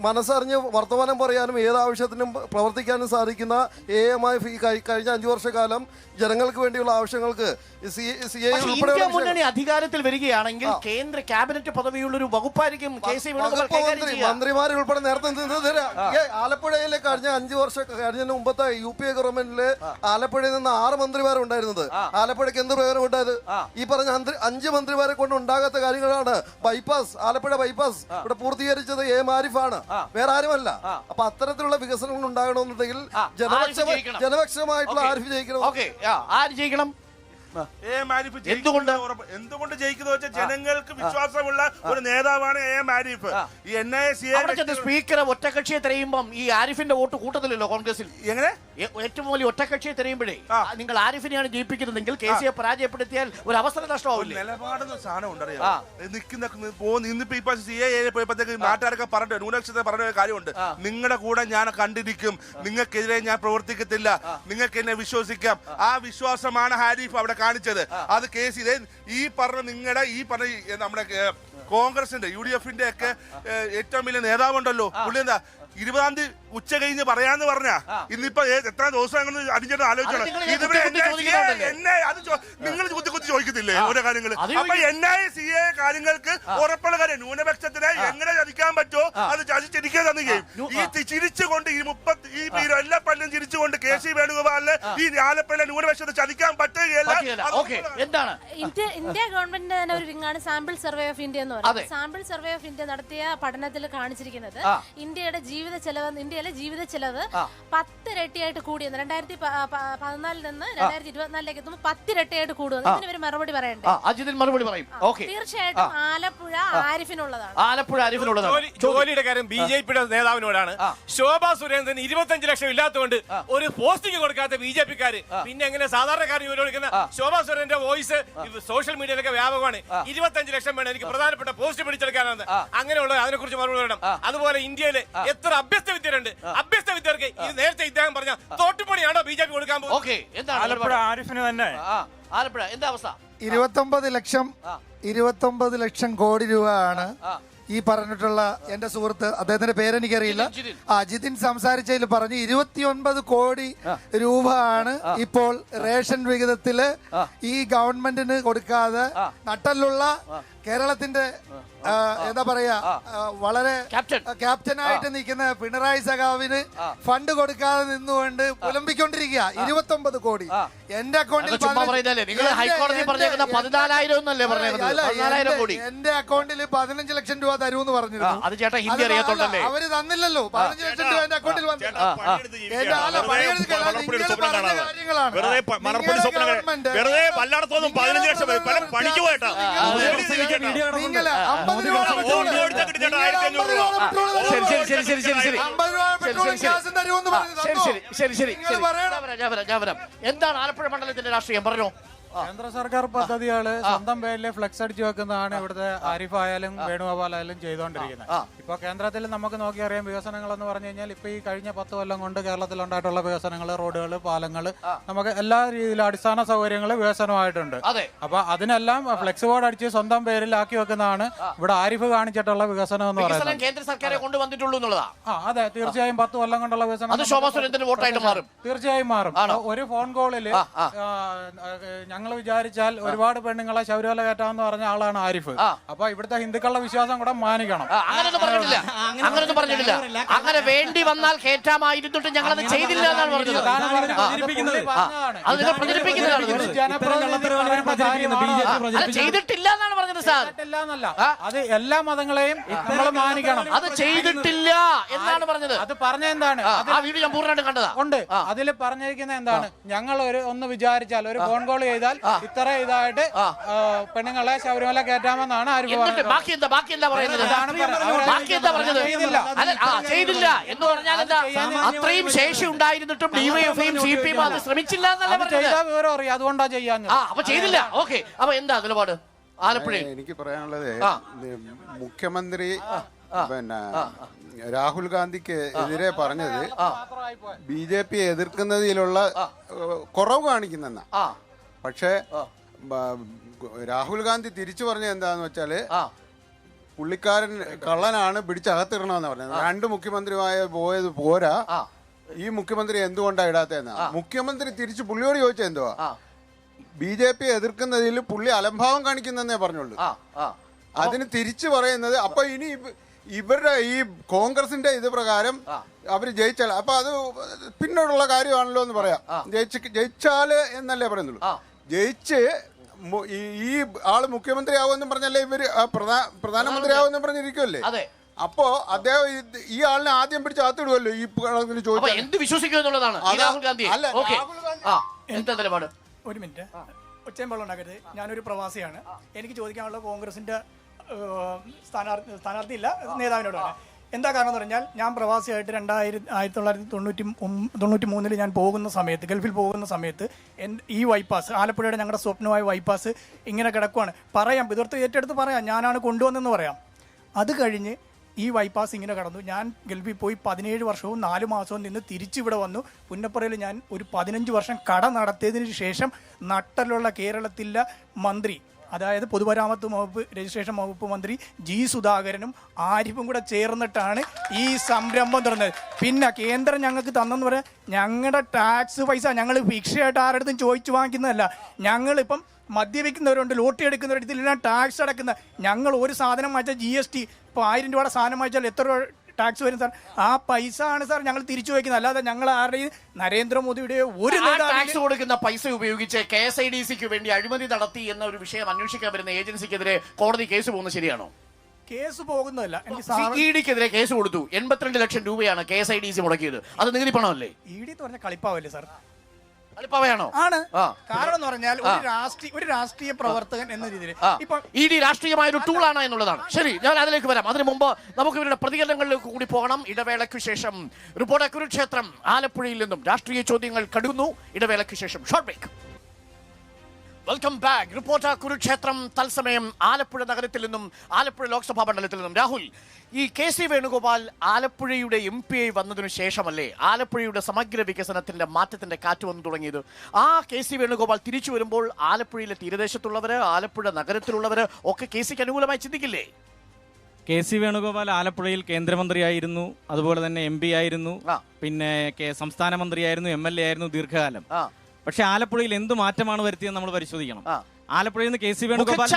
Speaker 5: മനസ്സറിഞ്ഞ് വർത്തമാനം പറയാനും ഏത് ആവശ്യത്തിനും പ്രവർത്തിക്കാനും സാധിക്കുന്ന AM കഴിഞ്ഞ 5 വർഷക്കാലം ജനങ്ങൾക്ക് വേണ്ടിയുള്ള ആവശ്യങ്ങൾക്ക്
Speaker 1: ഇന്ത്യ മുന്നണി അധികാരത്തിൽ വരികയാണെങ്കിൽ കേന്ദ്ര ക്യാബിനറ്റ് പദവിയുള്ള ഒരു വകുപ്പായിരിക്കും KC വേണുഗോപാൽ.
Speaker 5: മന്ത്രിമാർ ഉൾപ്പെടെ നേരത്തെ ആലപ്പുഴയിലെ കഴിഞ്ഞ 5 വർഷം കഴിഞ്ഞ മുമ്പത്തെ UPA ഗവൺമെന്റില് ആലപ്പുഴയിൽ നിന്ന് 6 മന്ത്രിമാരുണ്ടായിരുന്നത്. ആലപ്പുഴയ്ക്ക് എന്ത് പ്രയോജനം ഉണ്ടായത്? ഈ പറഞ്ഞ 5 മന്ത്രിമാരെ കൊണ്ട് ഉണ്ടാകാത്ത കാര്യങ്ങളാണ് ബൈപ്പാസ്, ആലപ്പുഴ ബൈപ്പാസ് ഇവിടെ പൂർത്തീകരിച്ചത് AM ആരിഫാണ്, വേറെ ആരുമല്ല. അപ്പൊ അത്തരത്തിലുള്ള വികസനങ്ങൾ ഉണ്ടാകണമെന്നുണ്ടെങ്കിൽ ജനപക്ഷമായിട്ടുള്ള ആരിഫ് ജയിക്കണം.
Speaker 1: ആര് ജയിക്കണം?
Speaker 6: എന്തുകൊണ്ട് ജയിക്കുന്ന വെച്ചാൽ ജനങ്ങൾക്ക് വിശ്വാസമുള്ള ഒരു നേതാവാണ് AM ആരിഫ്. ഈ
Speaker 1: സ്പീക്കറെ ഒറ്റക്കക്ഷിയെ തെരയുമ്പം ഈ ആരിഫിന്റെ വോട്ട് കൂട്ടത്തില്ലല്ലോ കോൺഗ്രസിൽ.
Speaker 6: എങ്ങനെ
Speaker 1: ഏറ്റവും വലിയ ഒറ്റക്കക്ഷിയെ തെരയുമ്പോഴേ നിങ്ങൾ ആരിഫിനെയാണ് ജയിപ്പിക്കുന്നതെങ്കിൽ KCയെ പരാജയപ്പെടുത്തിയാൽ ഒരു അവസര നഷ്ടമാവില്ല.
Speaker 6: നിലപാടെന്ന സാധനം ഉണ്ടറിയാം. ഇന്നിപ്പോ CAA പോയപ്പോഴത്തേക്ക് നാട്ടുകാരൊക്കെ പറഞ്ഞിട്ട് ന്യൂനപക്ഷത്തെ പറഞ്ഞ കാര്യമുണ്ട്. നിങ്ങളുടെ കൂടെ ഞാൻ കണ്ടിരിക്കും, നിങ്ങൾക്കെതിരെ ഞാൻ പ്രവർത്തിക്കത്തില്ല, നിങ്ങൾക്ക് എന്നെ വിശ്വസിക്കാം. ആ വിശ്വാസമാണ് ഹാരിഫ് അവിടെ കാണിച്ചത്. അത് KC ഈ പറഞ്ഞ നിങ്ങളുടെ ഈ പറഞ്ഞ നമ്മുടെ കോൺഗ്രസിന്റെ UDFന്റെ ഒക്കെ ഏറ്റവും വലിയ നേതാവുണ്ടല്ലോ, പുള്ളി എന്താ 20-ാം തീയതി ഉച്ച കഴിഞ്ഞ് പറയാന്ന് പറഞ്ഞ ഇന്നിപ്പോ എത്ര ദിവസം അതിന്റെ ആലോചിക്കണം. ഇതിവിടെ എന്നെ അത് നിങ്ങൾ കുത്തി ചോദിക്കത്തില്ലേ ഓരോ കാര്യങ്ങൾ? അപ്പൊ NICA കാര്യങ്ങൾക്ക് ഉറപ്പുള്ള കാര്യം ന്യൂനപക്ഷത്തിനെ എങ്ങനെ ചതിക്കാൻ പറ്റുമോ അത് ചതിച്ചിരിക്കുക തന്നുകയും ഈ ചിരിച്ചുകൊണ്ട് ഈ എല്ലാ പല്ലും ചിരിച്ചുകൊണ്ട് KC വേണുഗോപാലിന് ഈ ആലപ്പുഴ ന്യൂനപക്ഷത്തെ ചതിക്കാൻ പറ്റുകയല്ല.
Speaker 7: ഇന്ത്യ ഗവൺമെന്റിന്റെ തന്നെ ഒരു വിങ്ങാണ് സാമ്പിൾ സർവേ ഓഫ് ഇന്ത്യ എന്ന് പറയുന്നത്. സാമ്പിൾ സർവേ ഓഫ് ഇന്ത്യ നടത്തിയ പഠനത്തിൽ കാണിച്ചിരിക്കുന്നത് ഇന്ത്യയുടെ ജീവിത ചെലവ് 10 ഇരട്ടിയായിട്ട് കൂടിയെന്ന് 2014 നിന്ന് 2024 എത്തുമ്പോൾ 10 ഇരട്ടിയായിട്ട് കൂടുന്നു. ഇതിന് ഒരു മറുപടി പറയണ്ടേ?
Speaker 1: മറുപടി പറയും.
Speaker 7: തീർച്ചയായിട്ടും ആലപ്പുഴ ആരിഫിനുള്ളതാണ്.
Speaker 8: ജോലിയുടെ കാര്യം BJPയുടെ നേതാവിനോടാണ്. ശോഭാ സുരേന്ദ്രൻ 25 ലക്ഷം ഇല്ലാത്തതുകൊണ്ട് ഒരു പോസ്റ്റിംഗ് കൊടുക്കാത്ത BJPക്കാര് പിന്നെ എങ്ങനെ സാധാരണക്കാരൻ ജോലി കൊടുക്കുന്ന ശോഭാ സുരേന്ദ്രന്റെ വോയിസ് സോഷ്യൽ മീഡിയയിലൊക്കെ വ്യാപകമാണ്. 25 ലക്ഷം വേണം എനിക്ക് പ്രധാനപ്പെട്ട പോസ്റ്റ് പിടിച്ചെടുക്കാനാണ്. അങ്ങനെയുള്ള അതിനെ കുറിച്ച് മറുപടി പറയണം. അതുപോലെ ഇന്ത്യയിലെ എത്ര അഭ്യസ്ത വിദ്യരുണ്ട്. അഭ്യസ്ത വിദ്യർക്ക് ഇത് നേരത്തെ ഇദ്ദേഹം പറഞ്ഞ തോട്ടുപണിയാണോ BJP കൊടുക്കാൻ പോകുന്നത്?
Speaker 6: ആലപ്പുഴ ആരിഫിന് തന്നെ.
Speaker 1: ആലപ്പുഴ എന്താ അവസ്ഥ?
Speaker 9: 29 ലക്ഷം കോടി രൂപയാണ് ഈ പറഞ്ഞിട്ടുള്ള എന്റെ സുഹൃത്ത്, അദ്ദേഹത്തിന്റെ പേരെനിക്കറിയില്ല, ജിതിൻ സംസാരിച്ചതിൽ പറഞ്ഞു 29 കോടി രൂപയാണ് ഇപ്പോൾ റേഷൻ വിഹിതത്തില് ഈ ഗവൺമെന്റിന് കൊടുക്കാതെ നട്ടലുള്ള കേരളത്തിന്റെ എന്താ പറയാ വളരെ ക്യാപ്റ്റനായിട്ട് നിൽക്കുന്ന പിണറായി സഖാവിന് ഫണ്ട് കൊടുക്കാതെ നിന്നുകൊണ്ട് പുലമ്പിക്കൊണ്ടിരിക്കുക. 29 കോടി എന്റെ അക്കൗണ്ടിൽ എന്റെ അക്കൗണ്ടിൽ 15 ലക്ഷം രൂപ തരൂന്ന് പറഞ്ഞിരുന്നു. അവര് തന്നില്ലല്ലോ. 15 ലക്ഷം രൂപ എന്റെ അക്കൗണ്ടിൽ വന്നില്ല. നിങ്ങള് 50 രൂപ
Speaker 1: എന്താണ് ആലപ്പുഴ മണ്ഡലത്തിന്റെ രാഷ്ട്രീയം? പറഞ്ഞോ.
Speaker 10: കേന്ദ്ര സർക്കാർ പദ്ധതികള് സ്വന്തം പേരിൽ ഫ്ലെക്സ് അടിച്ചു വെക്കുന്നതാണ് ഇവിടുത്തെ ആരിഫ് ആയാലും വേണുഗോപാൽ ആയാലും ചെയ്തുകൊണ്ടിരിക്കുന്നത്. ഇപ്പൊ കേന്ദ്രത്തിൽ നമുക്ക് നോക്കിയറിയാം വികസനങ്ങൾ എന്ന് പറഞ്ഞു കഴിഞ്ഞാൽ ഇപ്പൊ ഈ കഴിഞ്ഞ 10 കൊല്ലം കൊണ്ട് കേരളത്തിൽ ഉണ്ടായിട്ടുള്ള വികസനങ്ങൾ, റോഡുകൾ, പാലങ്ങൾ, നമുക്ക് എല്ലാ രീതിയിലും അടിസ്ഥാന സൗകര്യങ്ങൾ വികസനമായിട്ടുണ്ട്. അപ്പൊ അതിനെല്ലാം ഫ്ലെക്സ് ബോർഡ് അടിച്ച് സ്വന്തം പേരിലാക്കി വെക്കുന്നതാണ് ഇവിടെ ആരിഫ് കാണിച്ചിട്ടുള്ള വികസനം എന്ന് പറയുന്നത്.
Speaker 1: കേന്ദ്ര സർക്കാരെ കൊണ്ടുവന്നിട്ടുള്ളൂ എന്നുള്ളതാ.
Speaker 10: അതെ, തീർച്ചയായും 10 കൊല്ലം കൊണ്ടുള്ള വികസനം
Speaker 1: ശോഭാ സുരേന്ദ്രന് വോട്ടായിട്ട് മാറും.
Speaker 10: തീർച്ചയായും മാറും. ഒരു ഫോൺ കോളില് ഞങ്ങൾ വിചാരിച്ചാൽ ഒരുപാട് പെണ്ണുങ്ങളെ ശബരിമല കയറ്റാമെന്ന് പറഞ്ഞ ആളാണ് ആരിഫ്. അപ്പൊ ഇവിടുത്തെ ഹിന്ദുക്കളുടെ വിശ്വാസം കൂടെ മാനിക്കണം.
Speaker 1: അങ്ങനൊന്നും പറഞ്ഞിട്ടില്ല. അങ്ങനെ വേണ്ടി വന്നാൽ കയറ്റാമായിരുന്നിട്ട് ഞങ്ങളത് ചെയ്തില്ല എന്നാണ് പറഞ്ഞത്. ചെയ്തിട്ടില്ല എന്നാണ് പറഞ്ഞത് സാർ.
Speaker 10: അത് എല്ലാ മതങ്ങളെയും നമ്മൾ മാനിക്കണം.
Speaker 1: അത് ചെയ്തിട്ടില്ല എന്നാണ് പറഞ്ഞത്.
Speaker 10: അത് പറഞ്ഞ എന്താണ്?
Speaker 1: ആ വീഡിയോ ഞാൻ പൂർണ്ണമായിട്ട് കണ്ടതാ.
Speaker 10: ഉണ്ട്. അതിൽ പറഞ്ഞിരിക്കുന്നത് എന്താണ്? ഞങ്ങൾ ഒന്ന് വിചാരിച്ചാൽ, ഒരു ഫോൺ കോൾ ചെയ്താൽ ഇത്ര ഇതായിട്ട് പെണ്ണുങ്ങളെ ശബരിമല കയറ്റാമെന്നാണ് ആരിഫ് പറഞ്ഞത്.
Speaker 1: ബാക്കി എന്താ പറയുന്നത്? ചെയ്തില്ല എന്ന് പറഞ്ഞാൽ എന്താ? അത്രയും ശേഷി ഉണ്ടായിരുന്നിട്ടും ഡിവൈഎഫ്ഐയും സിപിഎം അത് ശ്രമിച്ചില്ല എന്നല്ല പറഞ്ഞത്.
Speaker 10: വിവരം അറിയാം, അതുകൊണ്ടാ ചെയ്യാൻ.
Speaker 1: അപ്പൊ ചെയ്തില്ല. ഓക്കെ, അപ്പൊ എന്താ നിലപാട്? ആലപ്പുഴ
Speaker 11: എനിക്ക് പറയാനുള്ളത്, മുഖ്യമന്ത്രി പിന്നെ രാഹുൽ ഗാന്ധിക്ക് എതിരെ പറഞ്ഞത് BJP എതിർക്കുന്നതിലുള്ള കുറവ് കാണിക്കുന്നെന്ന. പക്ഷേ രാഹുൽ ഗാന്ധി തിരിച്ചു പറഞ്ഞത് എന്താന്ന് വെച്ചാല് പുള്ളിക്കാരൻ കള്ളനാണ്, പിടിച്ചകത്തിടണമെന്ന് പറഞ്ഞത്. 2 മുഖ്യമന്ത്രിമാരെ പോയത് പോരാ, ഈ മുഖ്യമന്ത്രി എന്തുകൊണ്ടാണ് ഇടാത്തതെന്നാ. മുഖ്യമന്ത്രി തിരിച്ചു പുള്ളിയോട് ചോദിച്ചത് എന്തുവാ? BJP എതിർക്കുന്നതിൽ പുള്ളി അലംഭാവം കാണിക്കുന്നേ പറഞ്ഞുള്ളൂ. അതിന് തിരിച്ചു പറയുന്നത് അപ്പൊ ഇനി ഇവരുടെ ഈ കോൺഗ്രസിന്റെ ഇത് പ്രകാരം അവര് ജയിച്ചാൽ അപ്പൊ അത് പിന്നോടുള്ള കാര്യമാണല്ലോ എന്ന് പറയാം. ജയിച്ചാല് എന്നല്ലേ പറയുന്നുള്ളൂ. ജയിച്ച് ഈ ആള് മുഖ്യമന്ത്രി ആവുമെന്നും പറഞ്ഞല്ലേ ഇവര് പ്രധാനമന്ത്രി ആവുമെന്നും പറഞ്ഞിരിക്കുമല്ലേ. അപ്പോ അദ്ദേഹം ഈ ആളിനെ ആദ്യം പിടിച്ച് അകത്തിടുമല്ലോ. ഈ ചോദിച്ചാൽ
Speaker 1: എന്ത് വിശ്വസിക്കും എന്നുള്ളതാണ് രാഹുൽ ഗാന്ധി.
Speaker 12: ഒരു മിനിറ്റ്, ഒച്ചയും ഉണ്ടാക്കരുത്. ഞാനൊരു പ്രവാസിയാണ്. എനിക്ക് ചോദിക്കാനുള്ള കോൺഗ്രസിന്റെ സ്ഥാനാർത്ഥിയില്ല, നേതാവിനോടാണ്. എന്താ കാരണം എന്ന് പറഞ്ഞാൽ, ഞാൻ പ്രവാസിയായിട്ട് 1993 ഞാൻ പോകുന്ന സമയത്ത്, ഗൾഫിൽ പോകുന്ന സമയത്ത് ഈ ബൈപ്പാസ്, ആലപ്പുഴയുടെ ഞങ്ങളുടെ സ്വപ്നമായ ബൈപ്പാസ് ഇങ്ങനെ കിടക്കുവാണ്. പറയാം, എതിർത്ത് ഏറ്റെടുത്ത് പറയാം, ഞാനാണ് കൊണ്ടുവന്നെന്ന് പറയാം. അത് കഴിഞ്ഞ് ഈ ബൈപ്പാസ് ഇങ്ങനെ കടന്നു. ഞാൻ ഗൾഫിൽ പോയി 17 വർഷവും 4 മാസവും നിന്ന് തിരിച്ചിവിടെ വന്നു. പുന്നപ്പുറയിൽ ഞാൻ ഒരു 15 വർഷം കട നടത്തിയതിന് ശേഷം നട്ടലുള്ള കേരളത്തിലെ മന്ത്രി, അതായത് പൊതുമരാമത്ത് വകുപ്പ് രജിസ്ട്രേഷൻ വകുപ്പ് മന്ത്രി ജി സുധാകരനും ആരിഫും കൂടെ ചേർന്നിട്ടാണ് ഈ സംരംഭം തുറന്നത്. പിന്നെ കേന്ദ്രം ഞങ്ങൾക്ക് തന്നെന്ന് പറയാൻ, ഞങ്ങളുടെ ടാക്സ് പൈസ ഞങ്ങൾ ഭിക്ഷയായിട്ട് ആരുടെടുത്തും ചോദിച്ചു വാങ്ങിക്കുന്നതല്ല. ഞങ്ങളിപ്പം മദ്യപിക്കുന്നവരുണ്ട്, ലോട്ടറി എടുക്കുന്നവരുണ്ട്, ഇതിലെല്ലാം ടാക്സ് അടക്കുന്ന. ഞങ്ങൾ ഒരു സാധനം വാങ്ങിച്ചാൽ GST, ഇപ്പോൾ 1000 രൂപയുടെ സാധനം വാങ്ങിച്ചാൽ എത്ര രൂപ ടാക്സ് വരും സാർ? ആ പൈസ ആണ് സാർ ഞങ്ങൾ തിരിച്ചു വയ്ക്കുന്നത്. അല്ലാതെ ഞങ്ങൾ ആരുടെയും നരേന്ദ്രമോദിയുടെ ഒരു
Speaker 1: ടാക്സ് കൊടുക്കുന്ന പൈസ ഉപയോഗിച്ച് KSIDCക്ക് വേണ്ടി അഴിമതി നടത്തി എന്ന ഒരു വിഷയം അന്വേഷിക്കാൻ വരുന്ന ഏജൻസിക്കെതിരെ കോടതി കേസ് പോകുന്നത് ശരിയാണോ?
Speaker 12: കേസ് പോകുന്നതല്ല.
Speaker 1: EDക്കെതിരെ കേസ് കൊടുത്തു. 82 ലക്ഷം രൂപയാണ് KSIDC മുടക്കിയത്. അത് നികുതി പണമല്ലേ?
Speaker 12: ED എന്ന് പറഞ്ഞാൽ കളിപ്പാവല്ലേ സാർ?
Speaker 1: കളിപ്പാവയാണോ?
Speaker 12: ആണ്. കാരണം എന്ന് പറഞ്ഞാൽ ഒരു രാഷ്ട്രീയ പ്രവർത്തകൻ എന്ന രീതിയിൽ ഇപ്പൊ
Speaker 1: ED രാഷ്ട്രീയമായ ഒരു ടൂളാണ് എന്നുള്ളതാണ്. ശരി, ഞാൻ അതിലേക്ക് വരാം. അതിനു മുമ്പ് നമുക്ക് ഇവരുടെ പ്രതികരണങ്ങളിലേക്ക് കൂടി പോകണം. ഇടവേളയ്ക്ക് ശേഷം റിപ്പോർട്ടർ കുരുക്ഷേത്രം ആലപ്പുഴയിൽ നിന്നും രാഷ്ട്രീയ ചോദ്യങ്ങൾ കടുന്നു. ഇടവേളയ്ക്ക് ശേഷം short break. Welcome back. Reporter Kurukshetram തത്സമയം ആലപ്പുഴ നഗരത്തിൽ നിന്നും ആലപ്പുഴ ലോക്സഭാ മണ്ഡലത്തിൽ നിന്നും. രാഹുൽ, ഈ KC വേണുഗോപാൽ ആലപ്പുഴയുടെ MP ആയി വന്നതിനു ശേഷമല്ലേ ആലപ്പുഴയുടെ സമഗ്ര വികസനത്തിന്റെ മാറ്റത്തിന്റെ കാറ്റ് വന്നു തുടങ്ങിയത്? ആ KC വേണുഗോപാൽ തിരിച്ചു വരുമ്പോൾ ആലപ്പുഴയിലെ തീരദേശത്തുള്ളവര്, ആലപ്പുഴ നഗരത്തിലുള്ളവര് ഒക്കെ KCക്ക് അനുകൂലമായി ചിന്തിക്കില്ലേ?
Speaker 2: KC വേണുഗോപാൽ ആലപ്പുഴയിൽ കേന്ദ്രമന്ത്രിയായിരുന്നു, അതുപോലെ തന്നെ MP ആയിരുന്നു, പിന്നെ സംസ്ഥാന മന്ത്രിയായിരുന്നു, MLA ആയിരുന്നു ദീർഘകാലം. പക്ഷെ ആലപ്പുഴയിൽ എന്ത് മാറ്റമാണ് വരുത്തിയെന്ന് നമ്മൾ പരിശോധിക്കണം. ആലപ്പുഴയിൽ നിന്ന് KC വേണുഗോപാൽ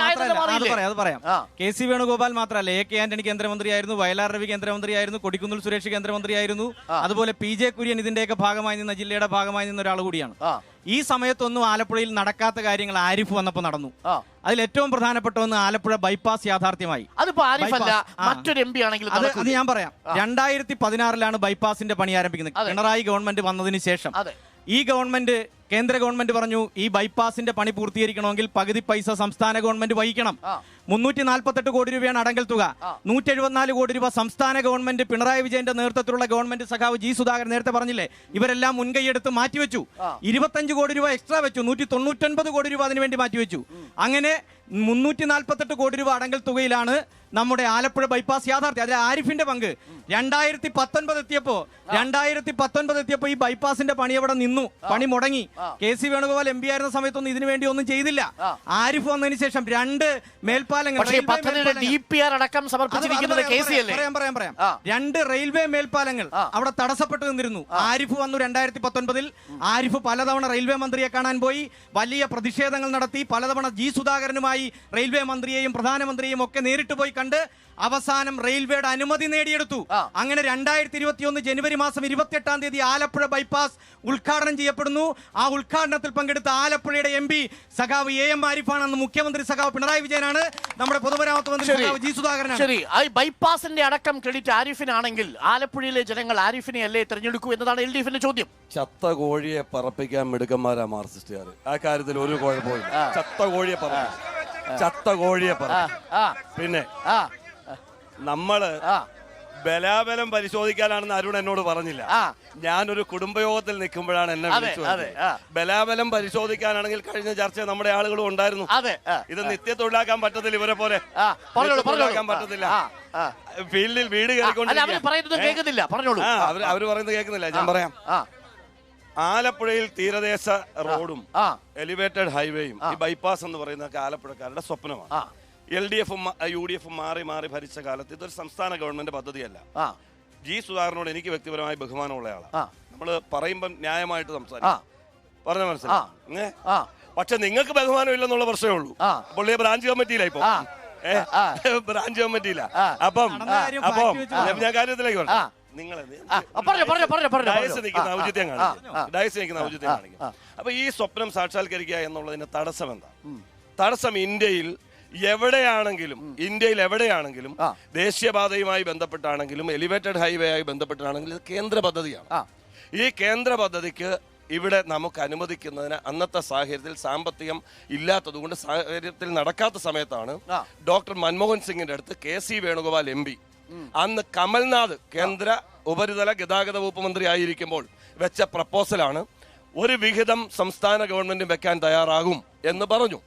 Speaker 2: KC വേണുഗോപാൽ മാത്രമല്ല, AK ആന്റണി കേന്ദ്രമന്ത്രിയായിരുന്നു, വയലാർ രവി കേന്ദ്രമന്ത്രിയായിരുന്നു, കൊടിക്കുന്നിൽ സുരേഷ് കേന്ദ്രമന്ത്രിയായിരുന്നു, അതുപോലെ PJ കുര്യൻ ഇതിന്റെയൊക്കെ ഭാഗമായി നിന്ന, ജില്ലയുടെ ഭാഗമായി നിന്ന ഒരാൾ കൂടിയാണ്. ഈ സമയത്തൊന്നും ആലപ്പുഴയിൽ നടക്കാത്ത കാര്യങ്ങൾ ആരിഫ് വന്നപ്പോൾ നടന്നു. അതിൽ ഏറ്റവും പ്രധാനപ്പെട്ട ഒന്ന് ആലപ്പുഴ ബൈപ്പാസ് യാഥാർത്ഥ്യമായി.
Speaker 1: അത് ഞാൻ
Speaker 2: പറയാം. 2016 ബൈപ്പാസിന്റെ പണി ആരംഭിക്കുന്നത് പിണറായി ഗവൺമെന്റ് വന്നതിന് ശേഷം. ഈ ഗവൺമെന്റ് കേന്ദ്ര ഗവൺമെന്റ് പറഞ്ഞു ഈ ബൈപ്പാസിന്റെ പണി പൂർത്തീകരിക്കണമെങ്കിൽ പകുതി പൈസ സംസ്ഥാന ഗവൺമെന്റ് വഹിക്കണം. 348 കോടി രൂപയാണ് അടങ്കൽ തുക. 174 കോടി രൂപ സംസ്ഥാന ഗവൺമെന്റ് പിണറായി വിജയന്റെ നേതൃത്വത്തിലുള്ള ഗവൺമെന്റ് സഖാവ് ജി സുധാകരൻ നേരത്തെ പറഞ്ഞില്ലേ, ഇവരെല്ലാം മുൻകൈയെടുത്ത് മാറ്റിവെച്ചു. 25 കോടി രൂപ എക്സ്ട്രാ വെച്ചു. 199 കോടി രൂപ അതിനുവേണ്ടി മാറ്റിവെച്ചു. അങ്ങനെ 348 കോടി രൂപ അടങ്കൽ തുകയിലാണ് നമ്മുടെ ആലപ്പുഴ ബൈപ്പാസ് യാഥാർത്ഥ്യം. അതിൽ ആരിഫിന്റെ പങ്ക് 2019 എത്തിയപ്പോ ഈ ബൈപ്പാസിന്റെ പണി അവിടെ നിന്നു, പണി മുടങ്ങി. KC വേണുഗോപാൽ MP ആയിരുന്ന സമയത്തൊന്നും ഇതിനു വേണ്ടി ഒന്നും ചെയ്തില്ല. ആരിഫ് വന്നതിന് ശേഷം 2 മേൽപ്പാലങ്ങൾ,
Speaker 1: DPR അടക്കം സമർപ്പിച്ചിരിക്കുന്നത് KC അല്ലേ?
Speaker 2: പറയാം 2 റെയിൽവേ മേൽപ്പാലങ്ങൾ അവിടെ തടസ്സപ്പെട്ടു നിന്നിരുന്നു. ആരിഫ് വന്നു 2019. ആരിഫ് പലതവണ റെയിൽവേ മന്ത്രിയെ കാണാൻ പോയി, വലിയ പ്രതിഷേധങ്ങൾ നടത്തി. പലതവണ ജി സുധാകരനുമായി റെയിൽവേ മന്ത്രിയെയും പ്രധാനമന്ത്രിയെയും ഒക്കെ നേരിട്ട് പോയി കണ്ട് അവസാനം റെയിൽവേയുടെ അനുമതി നേടിയെടുത്തു. അങ്ങനെ 2021 ജനുവരി മാസം 28-ാം തീയതി ആലപ്പുഴ ബൈപ്പാസ് ഉദ്ഘാടനം ചെയ്യപ്പെടുന്നു. ആ ഉദ്ഘാടനത്തിൽ പങ്കെടുത്ത ആലപ്പുഴയുടെ MP സഖാവ് AM ആരിഫാണ്. അന്ന് മുഖ്യമന്ത്രി സഖാവ് പിണറായി വിജയനാണ്, നമ്മുടെ പൊതുമരാമത്ത് മന്ത്രി സഖാവ് ജി സുധാകരനാണ്.
Speaker 1: ശരി, ബൈപ്പാസിന്റെ അടക്കം ക്രെഡിറ്റ് ആരിഫിനാണെങ്കിൽ ആലപ്പുഴയിലെ ജനങ്ങൾ ആരിഫിനെ അല്ലേ തെരഞ്ഞെടുക്കൂ എന്നതാണ് LDFന്റെ ചോദ്യം.
Speaker 3: ചത്ത കോഴിയെ പറപ്പിക്കാൻ മിടുക്കന്മാരാ മാർക്സിസ്റ്റുകാർ. ആ കാര്യത്തിൽ ഒരു കുഴപ്പമില്ല. ചത്ത കോഴിയെ പിന്നെ നമ്മള് ബലാബലം പരിശോധിക്കാനാണെന്ന് അരുൺ എന്നോട് പറഞ്ഞില്ല. ഞാനൊരു കുടുംബയോഗത്തിൽ നിൽക്കുമ്പോഴാണ് എന്നെ വിളിച്ചത്. ബലാബലം പരിശോധിക്കാനാണെങ്കിൽ കഴിഞ്ഞ ചർച്ച നമ്മുടെ ആളുകളും ഉണ്ടായിരുന്നു. ഇത് നിത്യത്തൊഴിലാക്കാൻ പറ്റത്തില്ല, ഇവരെ പോലെ പറ്റത്തില്ല. ഫീൽഡിൽ വീട്
Speaker 1: കേൾക്കുന്നില്ല.
Speaker 3: അവര് പറയുന്നത് കേൾക്കുന്നില്ല. ഞാൻ പറയാം. ആലപ്പുഴയിൽ തീരദേശ റോഡും എലിവേറ്റഡ് ഹൈവേയും ഈ ബൈപ്പാസ് എന്ന് പറയുന്നതൊക്കെ ആലപ്പുഴക്കാരുടെ സ്വപ്നമാണ്. LDFും UDFും മാറി മാറി ഭരിച്ച കാലത്ത് ഇതൊരു സംസ്ഥാന ഗവൺമെന്റ് പദ്ധതിയല്ല. ജി സുധാകരനോട് എനിക്ക് വ്യക്തിപരമായി ബഹുമാനമുള്ള ആളാണ്. നമ്മള് പറയുമ്പം ന്യായമായിട്ട് സംസാരിക്കും, പറഞ്ഞ മനസ്സിലായി. പക്ഷെ നിങ്ങൾക്ക് ബഹുമാനം ഇല്ലെന്നുള്ള പ്രശ്നമേ ഉള്ളൂ. പുള്ളിയെ ബ്രാഞ്ച് കമ്മിറ്റിയിലായി ഇപ്പൊ ബ്രാഞ്ച് കമ്മിറ്റിയില്ല. അപ്പം ഞാൻ കാര്യത്തിലേക്ക് പറഞ്ഞു. അപ്പൊ ഈ സ്വപ്നം സാക്ഷാത്കരിക്കുക എന്നുള്ളതിന്റെ തടസ്സം എന്താ? തടസ്സം ഇന്ത്യയിൽ എവിടെയാണെങ്കിലും ദേശീയപാതയുമായി ബന്ധപ്പെട്ടാണെങ്കിലും എലിവേറ്റഡ് ഹൈവേ ആയി ബന്ധപ്പെട്ടാണെങ്കിലും ഇത് കേന്ദ്ര പദ്ധതിയാണ്. ഈ കേന്ദ്ര പദ്ധതിക്ക് ഇവിടെ നമുക്ക് അനുവദിക്കുന്നതിന് അന്നത്തെ സാഹചര്യത്തിൽ സാമ്പത്തികം ഇല്ലാത്തതുകൊണ്ട് സാഹചര്യത്തിൽ നടക്കാത്ത സമയത്താണ് ഡോക്ടർ മൻമോഹൻ സിംഗിന്റെ അടുത്ത് KC വേണുഗോപാൽ MP അന്ന് കമൽനാഥ് കേന്ദ്ര ഉപരിതല ഗതാഗത വകുപ്പ് മന്ത്രി ആയിരിക്കുമ്പോൾ വെച്ച പ്രപ്പോസലാണ് ഒരു വിഹിതം സംസ്ഥാന ഗവൺമെന്റ് വെക്കാൻ തയ്യാറാകും എന്ന് പറഞ്ഞു.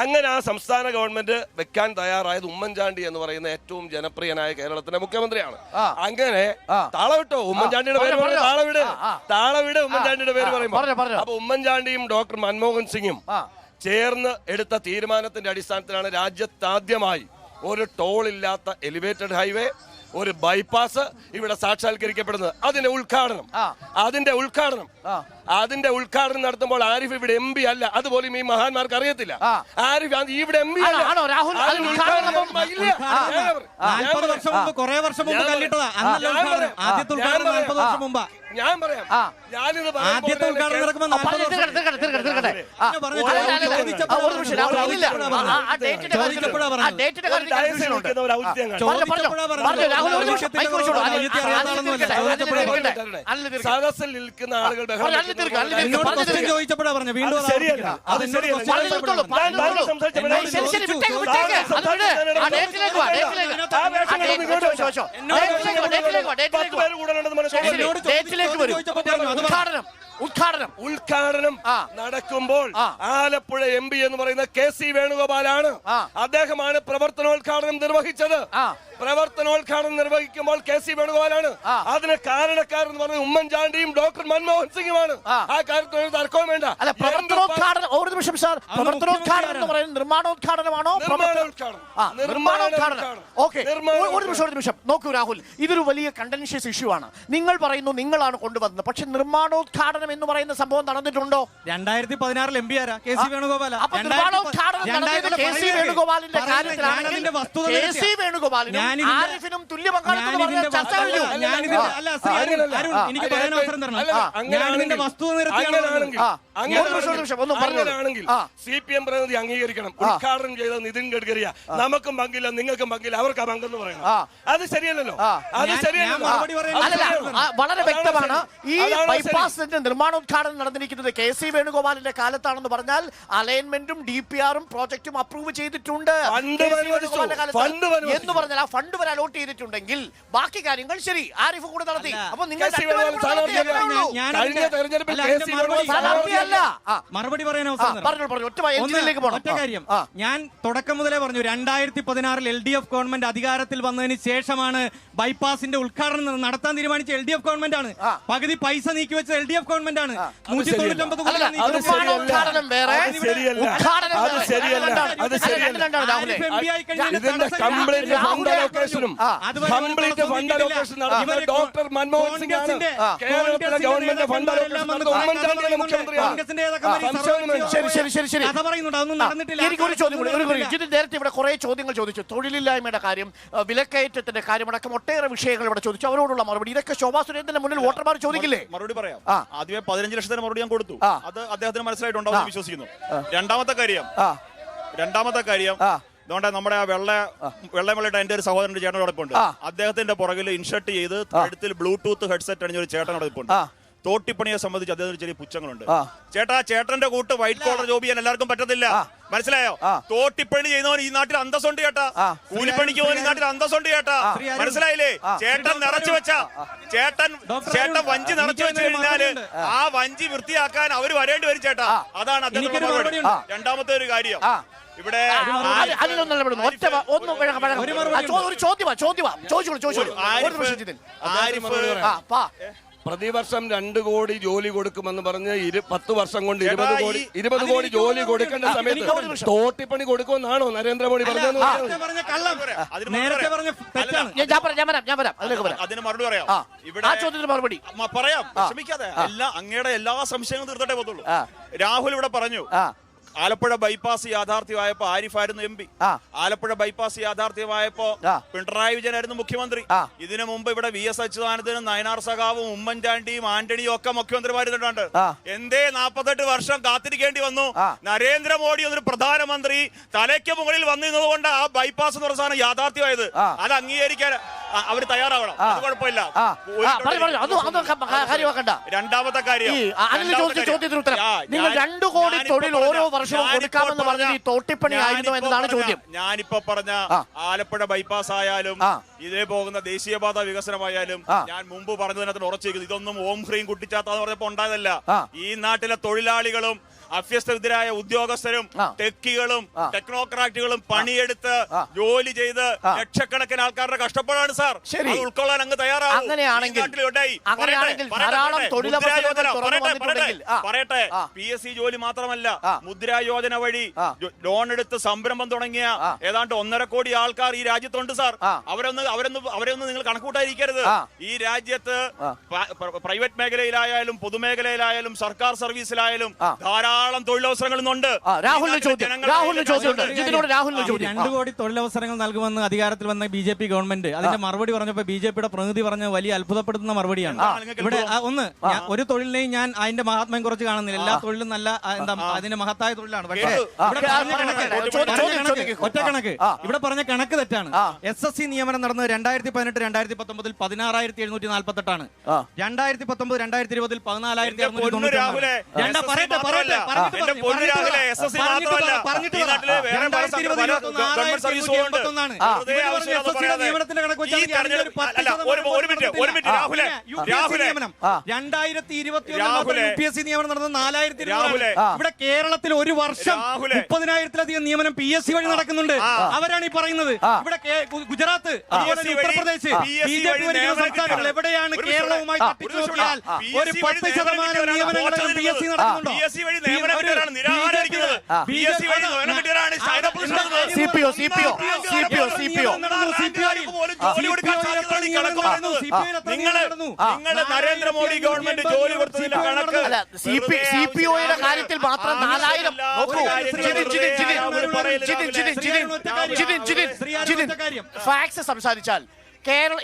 Speaker 3: അങ്ങനെ ആ സംസ്ഥാന ഗവൺമെന്റ് വെക്കാൻ തയ്യാറായത് ഉമ്മൻചാണ്ടി എന്ന് പറയുന്ന ഏറ്റവും ജനപ്രിയനായ കേരളത്തിന്റെ മുഖ്യമന്ത്രിയാണ്. അങ്ങനെ താളവിട്ടോ ഉമ്മൻചാണ്ടിയുടെ പേര് താളവിട് ഉമ്മൻചാണ്ടിയുടെ പേര് പറയുമ്പോൾ അപ്പൊ ഉമ്മൻചാണ്ടിയും ഡോക്ടർ മൻമോഹൻ സിംഗും ചേർന്ന് എടുത്ത തീരുമാനത്തിന്റെ അടിസ്ഥാനത്തിലാണ് രാജ്യത്താദ്യമായി ഒരു ടോൾ ഇല്ലാത്ത എലിവേറ്റഡ് ഹൈവേ, ഒരു ബൈപ്പാസ് ഇവിടെ സാക്ഷാത്കരിക്കപ്പെടുന്നത്. അതിന്റെ ഉദ്ഘാടനം നടത്തുമ്പോൾ ആരിഫ് ഇവിടെ MP അല്ല. അതുപോലും ഈ മഹാന്മാർക്ക് അറിയത്തില്ല. ആരിഫ് ഇവിടെ MP അല്ല. ഞാൻ പറയാം. ഞാനിത് സദസ്സിൽ നിൽക്കുന്ന ആളുകൾ
Speaker 2: ചോദിച്ചപ്പോഴാ പറഞ്ഞു വീണ്ടും
Speaker 3: ഉദ്ഘാടനം നടക്കുമ്പോൾ ആലപ്പുഴ MP എന്ന് പറയുന്ന KC വേണുഗോപാലാണ്. അദ്ദേഹമാണ് പ്രവർത്തനോദ്ഘാടനം നിർവഹിച്ചത്. പ്രവർത്തനോദ്ഘാടനം നിർവഹിക്കുമ്പോൾ KC വേണുഗോപാലാണ്. അതിന് കാരണക്കാരെന്ന് പറഞ്ഞ ഉമ്മൻചാണ്ടിയും ഡോക്ടർ മൻമോഹൻ സിംഗുമാണ്. ആ കാര്യത്തിൽ ഒരു തർക്കവും വേണ്ട.
Speaker 1: പ്രവർത്തനോദ്ഘാടനം ഒരു നിമിഷം സാർ, പ്രവർത്തനോദ്ഘാടനം എന്ന് പറയുന്നത് നിർമ്മാണോദ്ഘാടനമാണോ? ഓക്കെ, ഒരു നിമിഷം നോക്കൂ രാഹുൽ, ഇതൊരു വലിയ കണ്ടൻഷ്യസ് ഇഷ്യൂ ആണ്. നിങ്ങൾ പറയുന്നു നിങ്ങളാണ് കൊണ്ടുവന്നത്, പക്ഷെ നിർമ്മാണോദ്ഘാടനം എന്ന് പറയുന്ന സംഭവം നടന്നിട്ടുണ്ടോ?
Speaker 2: 2016 MP ആരാ? KC വേണുഗോപാൽ.
Speaker 1: നിർമ്മാണോദ്ഘാടനം നടത്തിയത് KC വേണുഗോപാലിന്റെ കാര്യത്തിലാണെങ്കിൽ KC വേണുഗോപാലിനും
Speaker 2: ഞാനിതിന്റെ-
Speaker 1: ആരിഫിനും തുല്യ പങ്കാളിത്തം എന്ന് പറഞ്ഞാൽ ചർച്ച കഴിഞ്ഞു.
Speaker 2: എനിക്ക് പറയാൻ അവസരം തരണം. ഞാനിതിന്റെ വസ്തുത
Speaker 3: അങ്ങനെയാണെങ്കിൽ CPM പ്രതിനിധി അംഗീകരിക്കണം. ഉദ്ഘാടനം ചെയ്ത നിതിൻ ഗഡ്കരിയ. നമുക്കും പങ്കില്ല, നിങ്ങൾക്കും പങ്കില്ല, അവർക്ക് പങ്കെന്ന് പറയണം. അത് ശരിയല്ലല്ലോ. അത് ശരിയല്ലല്ലോ.
Speaker 1: വളരെ വ്യക്തമാണ്. ഈ ബൈപ്പാസിന്റെ നിർമ്മാണോദ്ഘാടനം നടന്നിരിക്കുന്നത് KC വേണുഗോപാലിന്റെ കാലത്താണെന്ന് പറഞ്ഞാൽ അലൈൻമെന്റും DPR-ഉം പ്രോജക്റ്റും അപ്രൂവ് ചെയ്തിട്ടുണ്ട് എന്ന് പറഞ്ഞാൽ ആ ഫണ്ട് വരെ അലോട്ട് ചെയ്തിട്ടുണ്ടെങ്കിൽ ബാക്കി കാര്യങ്ങൾ ശരി ആരിഫ് കൂടെ നടത്തി. അപ്പൊ നിങ്ങൾ
Speaker 2: മറുപടി പറയാൻ ഒറ്റ കാര്യം. ഞാൻ തുടക്കം മുതലേ പറഞ്ഞു 2016 LDF ഗവൺമെന്റ് അധികാരത്തിൽ വന്നതിന് ശേഷമാണ് ബൈപ്പാസിന്റെ ഉദ്ഘാടനം നടത്താൻ തീരുമാനിച്ച LDF ഗവൺമെന്റ് ആണ്. പകുതി പൈസ നീക്കി വെച്ച LDF ഗവൺമെന്റ് ആണ്. 199
Speaker 3: ഡോക്ടർ മൻമോഹൻ സിംഗ് ആണ് കേരളത്തിലെ ഗവൺമെന്റ് ഫണ്ട് ഉമ്മൻചാണ്ടിയുടെ മുഖ്യമന്ത്രിയാണ്.
Speaker 1: എനിക്കൊരു ചോദ്യം കൂടി. നേരത്തെ ഇവിടെ കുറെ ചോദ്യങ്ങൾ ചോദിച്ചു. തൊഴിലില്ലായ്മയുടെ കാര്യം, വിലക്കയറ്റത്തിന്റെ കാര്യമടക്കം ഒട്ടേറെ വിഷയങ്ങൾ ഇവിടെ ചോദിച്ചു. അവരോടുള്ള മറുപടി ഇതൊക്കെ ശോഭാ സുരേന്ദ്രന്റെ മുന്നിൽ വോട്ടർമാർ ചോദിക്കില്ലേ?
Speaker 4: മറുപടി പറയാം. ആദ്യമേ 15 ലക്ഷത്തിന് മറുപടി ഞാൻ കൊടുത്തു. അത് അദ്ദേഹത്തിന് മനസ്സിലായിട്ടുണ്ടാവും വിശ്വസിക്കുന്നു. രണ്ടാമത്തെ കാര്യം അതുകൊണ്ട് നമ്മുടെ ആ വെള്ളമലയുടെ എന്റെ ഒരു സഹോദരന്റെ ചേട്ടനോടൊപ്പമുണ്ട്. അദ്ദേഹത്തിന്റെ പുറകിൽ ഇൻഷർട്ട് ചെയ്ത് കഴുത്തിൽ ബ്ലൂടൂത്ത് ഹെഡ്സെറ്റ് അണിഞ്ഞ ഒരു ചേട്ടനോടൊപ്പമുണ്ട്. തോട്ടിപ്പണിയെ സംബന്ധിച്ച് അദ്ദേഹത്തിന് ചെറിയ പുച്ഛങ്ങളുണ്ട്. ചേട്ടന്റെ കൂട്ട് വൈറ്റ് കോളർ ജോബ് ചെയ്യാൻ എല്ലാവർക്കും പറ്റത്തില്ല, മനസ്സിലായോ? തോട്ടിപ്പണി ചെയ്യുന്നവൻ ഈ നാട്ടിൽ അന്തസ്സുണ്ട് ചേട്ടാ, കൂലിപ്പണിക്ക് പോകുന്ന ഈ നാട്ടിൽ അന്തസ്സുണ്ട് ചേട്ടാ, മനസ്സിലായില്ലേ? ചേട്ടൻ നിറച്ചു വെച്ച ചേട്ടൻ വഞ്ചി നിറച്ചു വെച്ച് കഴിഞ്ഞാല് ആ വഞ്ചി വൃത്തിയാക്കാൻ അവര് വരേണ്ടി വരും ചേട്ടാ. അതാണ് അദ്ദേഹത്തിന്റെ മറുപടി. രണ്ടാമത്തെ ഒരു കാര്യം ഇവിടെ
Speaker 3: പ്രതിവർഷം 2 കോടി ജോലി കൊടുക്കുമെന്ന് പറഞ്ഞ് 10 വർഷം കൊണ്ട് 20 കോടി ജോലി കൊടുക്കേണ്ട സമയത്ത് തോട്ടിപ്പണി കൊടുക്കുമെന്നാണോ നരേന്ദ്രമോദി പറഞ്ഞത്?
Speaker 4: അതിന് മറുപടി പറയാം. ഇവിടെ
Speaker 1: മറുപടി
Speaker 4: പറയാം, ശ്രമിക്കാതെ. അങ്ങയുടെ എല്ലാ സംശയങ്ങളും തീർത്തട്ടേ പോത്തുള്ളൂ. രാഹുൽ ഇവിടെ പറഞ്ഞു ആലപ്പുഴ ബൈപ്പാസ് യാഥാർത്ഥ്യമായപ്പോ ആരിഫായിരുന്നു MP. ആലപ്പുഴ ബൈപ്പാസ് യാഥാർത്ഥ്യമായപ്പോ പിണറായി വിജയനായിരുന്നു മുഖ്യമന്ത്രി. ഇതിനു മുമ്പ് ഇവിടെ VS അച്യുതാനന്ദനും നയനാർ സഖാവും ഉമ്മൻചാണ്ടിയും ആന്റണിയും ഒക്കെ മുഖ്യമന്ത്രിമാരുന്നുണ്ട്. എന്തേ 48 വർഷം കാത്തിരിക്കേണ്ടി വന്നു? നരേന്ദ്രമോദി ഒരു പ്രധാനമന്ത്രി തലയ്ക്ക് മുകളിൽ വന്നിരുന്നതുകൊണ്ട് ആ ബൈപ്പാസ് എന്ന് പറഞ്ഞ സാധനം യാഥാർത്ഥ്യമായത്. അത് അംഗീകരിക്കാൻ അവർ തയ്യാറാവണം. അത് കുഴപ്പമില്ല. രണ്ടാമത്തെ കാര്യം,
Speaker 1: നിങ്ങൾ 2 കോടി തൊഴിൽ ഓരോ വർഷവും കൊടുക്കാമെന്ന് പറഞ്ഞത് ഈ തോട്ടിപ്പണി ആയിരുന്നു എന്നതാണ് ചോദ്യം.
Speaker 4: ഞാനിപ്പോ പറഞ്ഞ ആലപ്പുഴ ബൈപ്പാസ് ആയാലും ഇതേ പോകുന്ന ദേശീയപാത വികസനമായാലും ഞാൻ മുമ്പ് പറഞ്ഞതിനകത്ത് ഉറച്ചിരിക്കുന്നു. ഇതൊന്നും ഓം ഹ്രീം കുട്ടിച്ചാത്താന്ന് പറഞ്ഞപ്പോ ഉണ്ടായതല്ല. ഈ നാട്ടിലെ തൊഴിലാളികളും അഭ്യസ്തവിദ്യരായ ഉദ്യോഗസ്ഥരും ടെക്കികളും ടെക്നോക്രാറ്റുകളും പണിയെടുത്ത് ജോലി ചെയ്ത് ലക്ഷക്കണക്കിന് ആൾക്കാരുടെ കഷ്ടപ്പാടാണ് സാർ. ഉൾക്കൊള്ളാൻ അങ്ങ് തയ്യാറാവും. പറയട്ടെ, PSC ജോലി മാത്രമല്ല, മുദ്രാ യോജന വഴി ലോൺ എടുത്ത് സംരംഭം തുടങ്ങിയ ഏതാണ്ട് 1.5 കോടി ആൾക്കാർ ഈ രാജ്യത്തുണ്ട് സാർ. അവരൊന്നും നിങ്ങൾ കണക്കൂട്ടായിരിക്കരുത്. ഈ രാജ്യത്ത് പ്രൈവറ്റ് മേഖലയിലായാലും പൊതുമേഖലയിലായാലും സർക്കാർ സർവീസിലായാലും ധാരാളം തൊഴിലവസരങ്ങൾ ഇന്നുണ്ട്.
Speaker 2: 2 കോടി തൊഴിലവസരങ്ങൾ നൽകുമെന്ന് അധികാരത്തിൽ വന്ന BJP ഗവൺമെന്റ് അതിന്റെ മറുപടി പറഞ്ഞപ്പോ BJPയുടെ പ്രതിനിധി പറഞ്ഞ വലിയ അത്ഭുതപ്പെടുത്തുന്ന മറുപടിയാണ്. ഇവിടെ ഒരു തൊഴിലിനെയും ഞാൻ അതിന്റെ മഹാത്മ്യം കുറച്ച് കാണുന്നില്ല. എല്ലാ തൊഴിലും നല്ല അതിന്റെ മഹത്തായ തൊഴിലാണ്. പക്ഷേ ഒറ്റ കണക്ക് ഇവിടെ പറഞ്ഞ കണക്ക് തെറ്റാണ്. SSC നിയമനം നടന്നത് 2018-2019 16,748 ആണ്. 2019-2020 14,690. നിയമനം നടന്നത് 4,200. ഇവിടെ കേരളത്തിൽ ഒരു വർഷം 30,000-ലധികം നിയമനം PSC വഴി നടക്കുന്നുണ്ട്. അവരാണ് ഈ പറയുന്നത്. ഇവിടെ ഗുജറാത്ത്, ഉത്തർപ്രദേശ് BJP സംസ്ഥാനങ്ങൾ എവിടെയാണ് കേരളവുമായി തട്ടിച്ചു നോക്കിയാൽ ഒരു 10% നിയമനങ്ങളും PSC നടക്കുന്നുണ്ടോ?
Speaker 4: നിയമനം കിട്ടിയവരാണ് നിരാഹാരം ഇരിക്കുന്നത്. PSC വഴി നിയമനം കിട്ടിയവരാണ് സൈനപ്പ് നടത്തുന്നത്.
Speaker 1: CPO
Speaker 4: നിങ്ങള് നരേന്ദ്രമോദി ഗവൺമെന്റ് ജോലി കൊടുത്തതിന്റെ കണക്ക്
Speaker 1: CPOയുടെ കാര്യത്തിൽ മാത്രം 4000 നോക്കൂ. ഫാക്സ് സംസാരിച്ചാൽ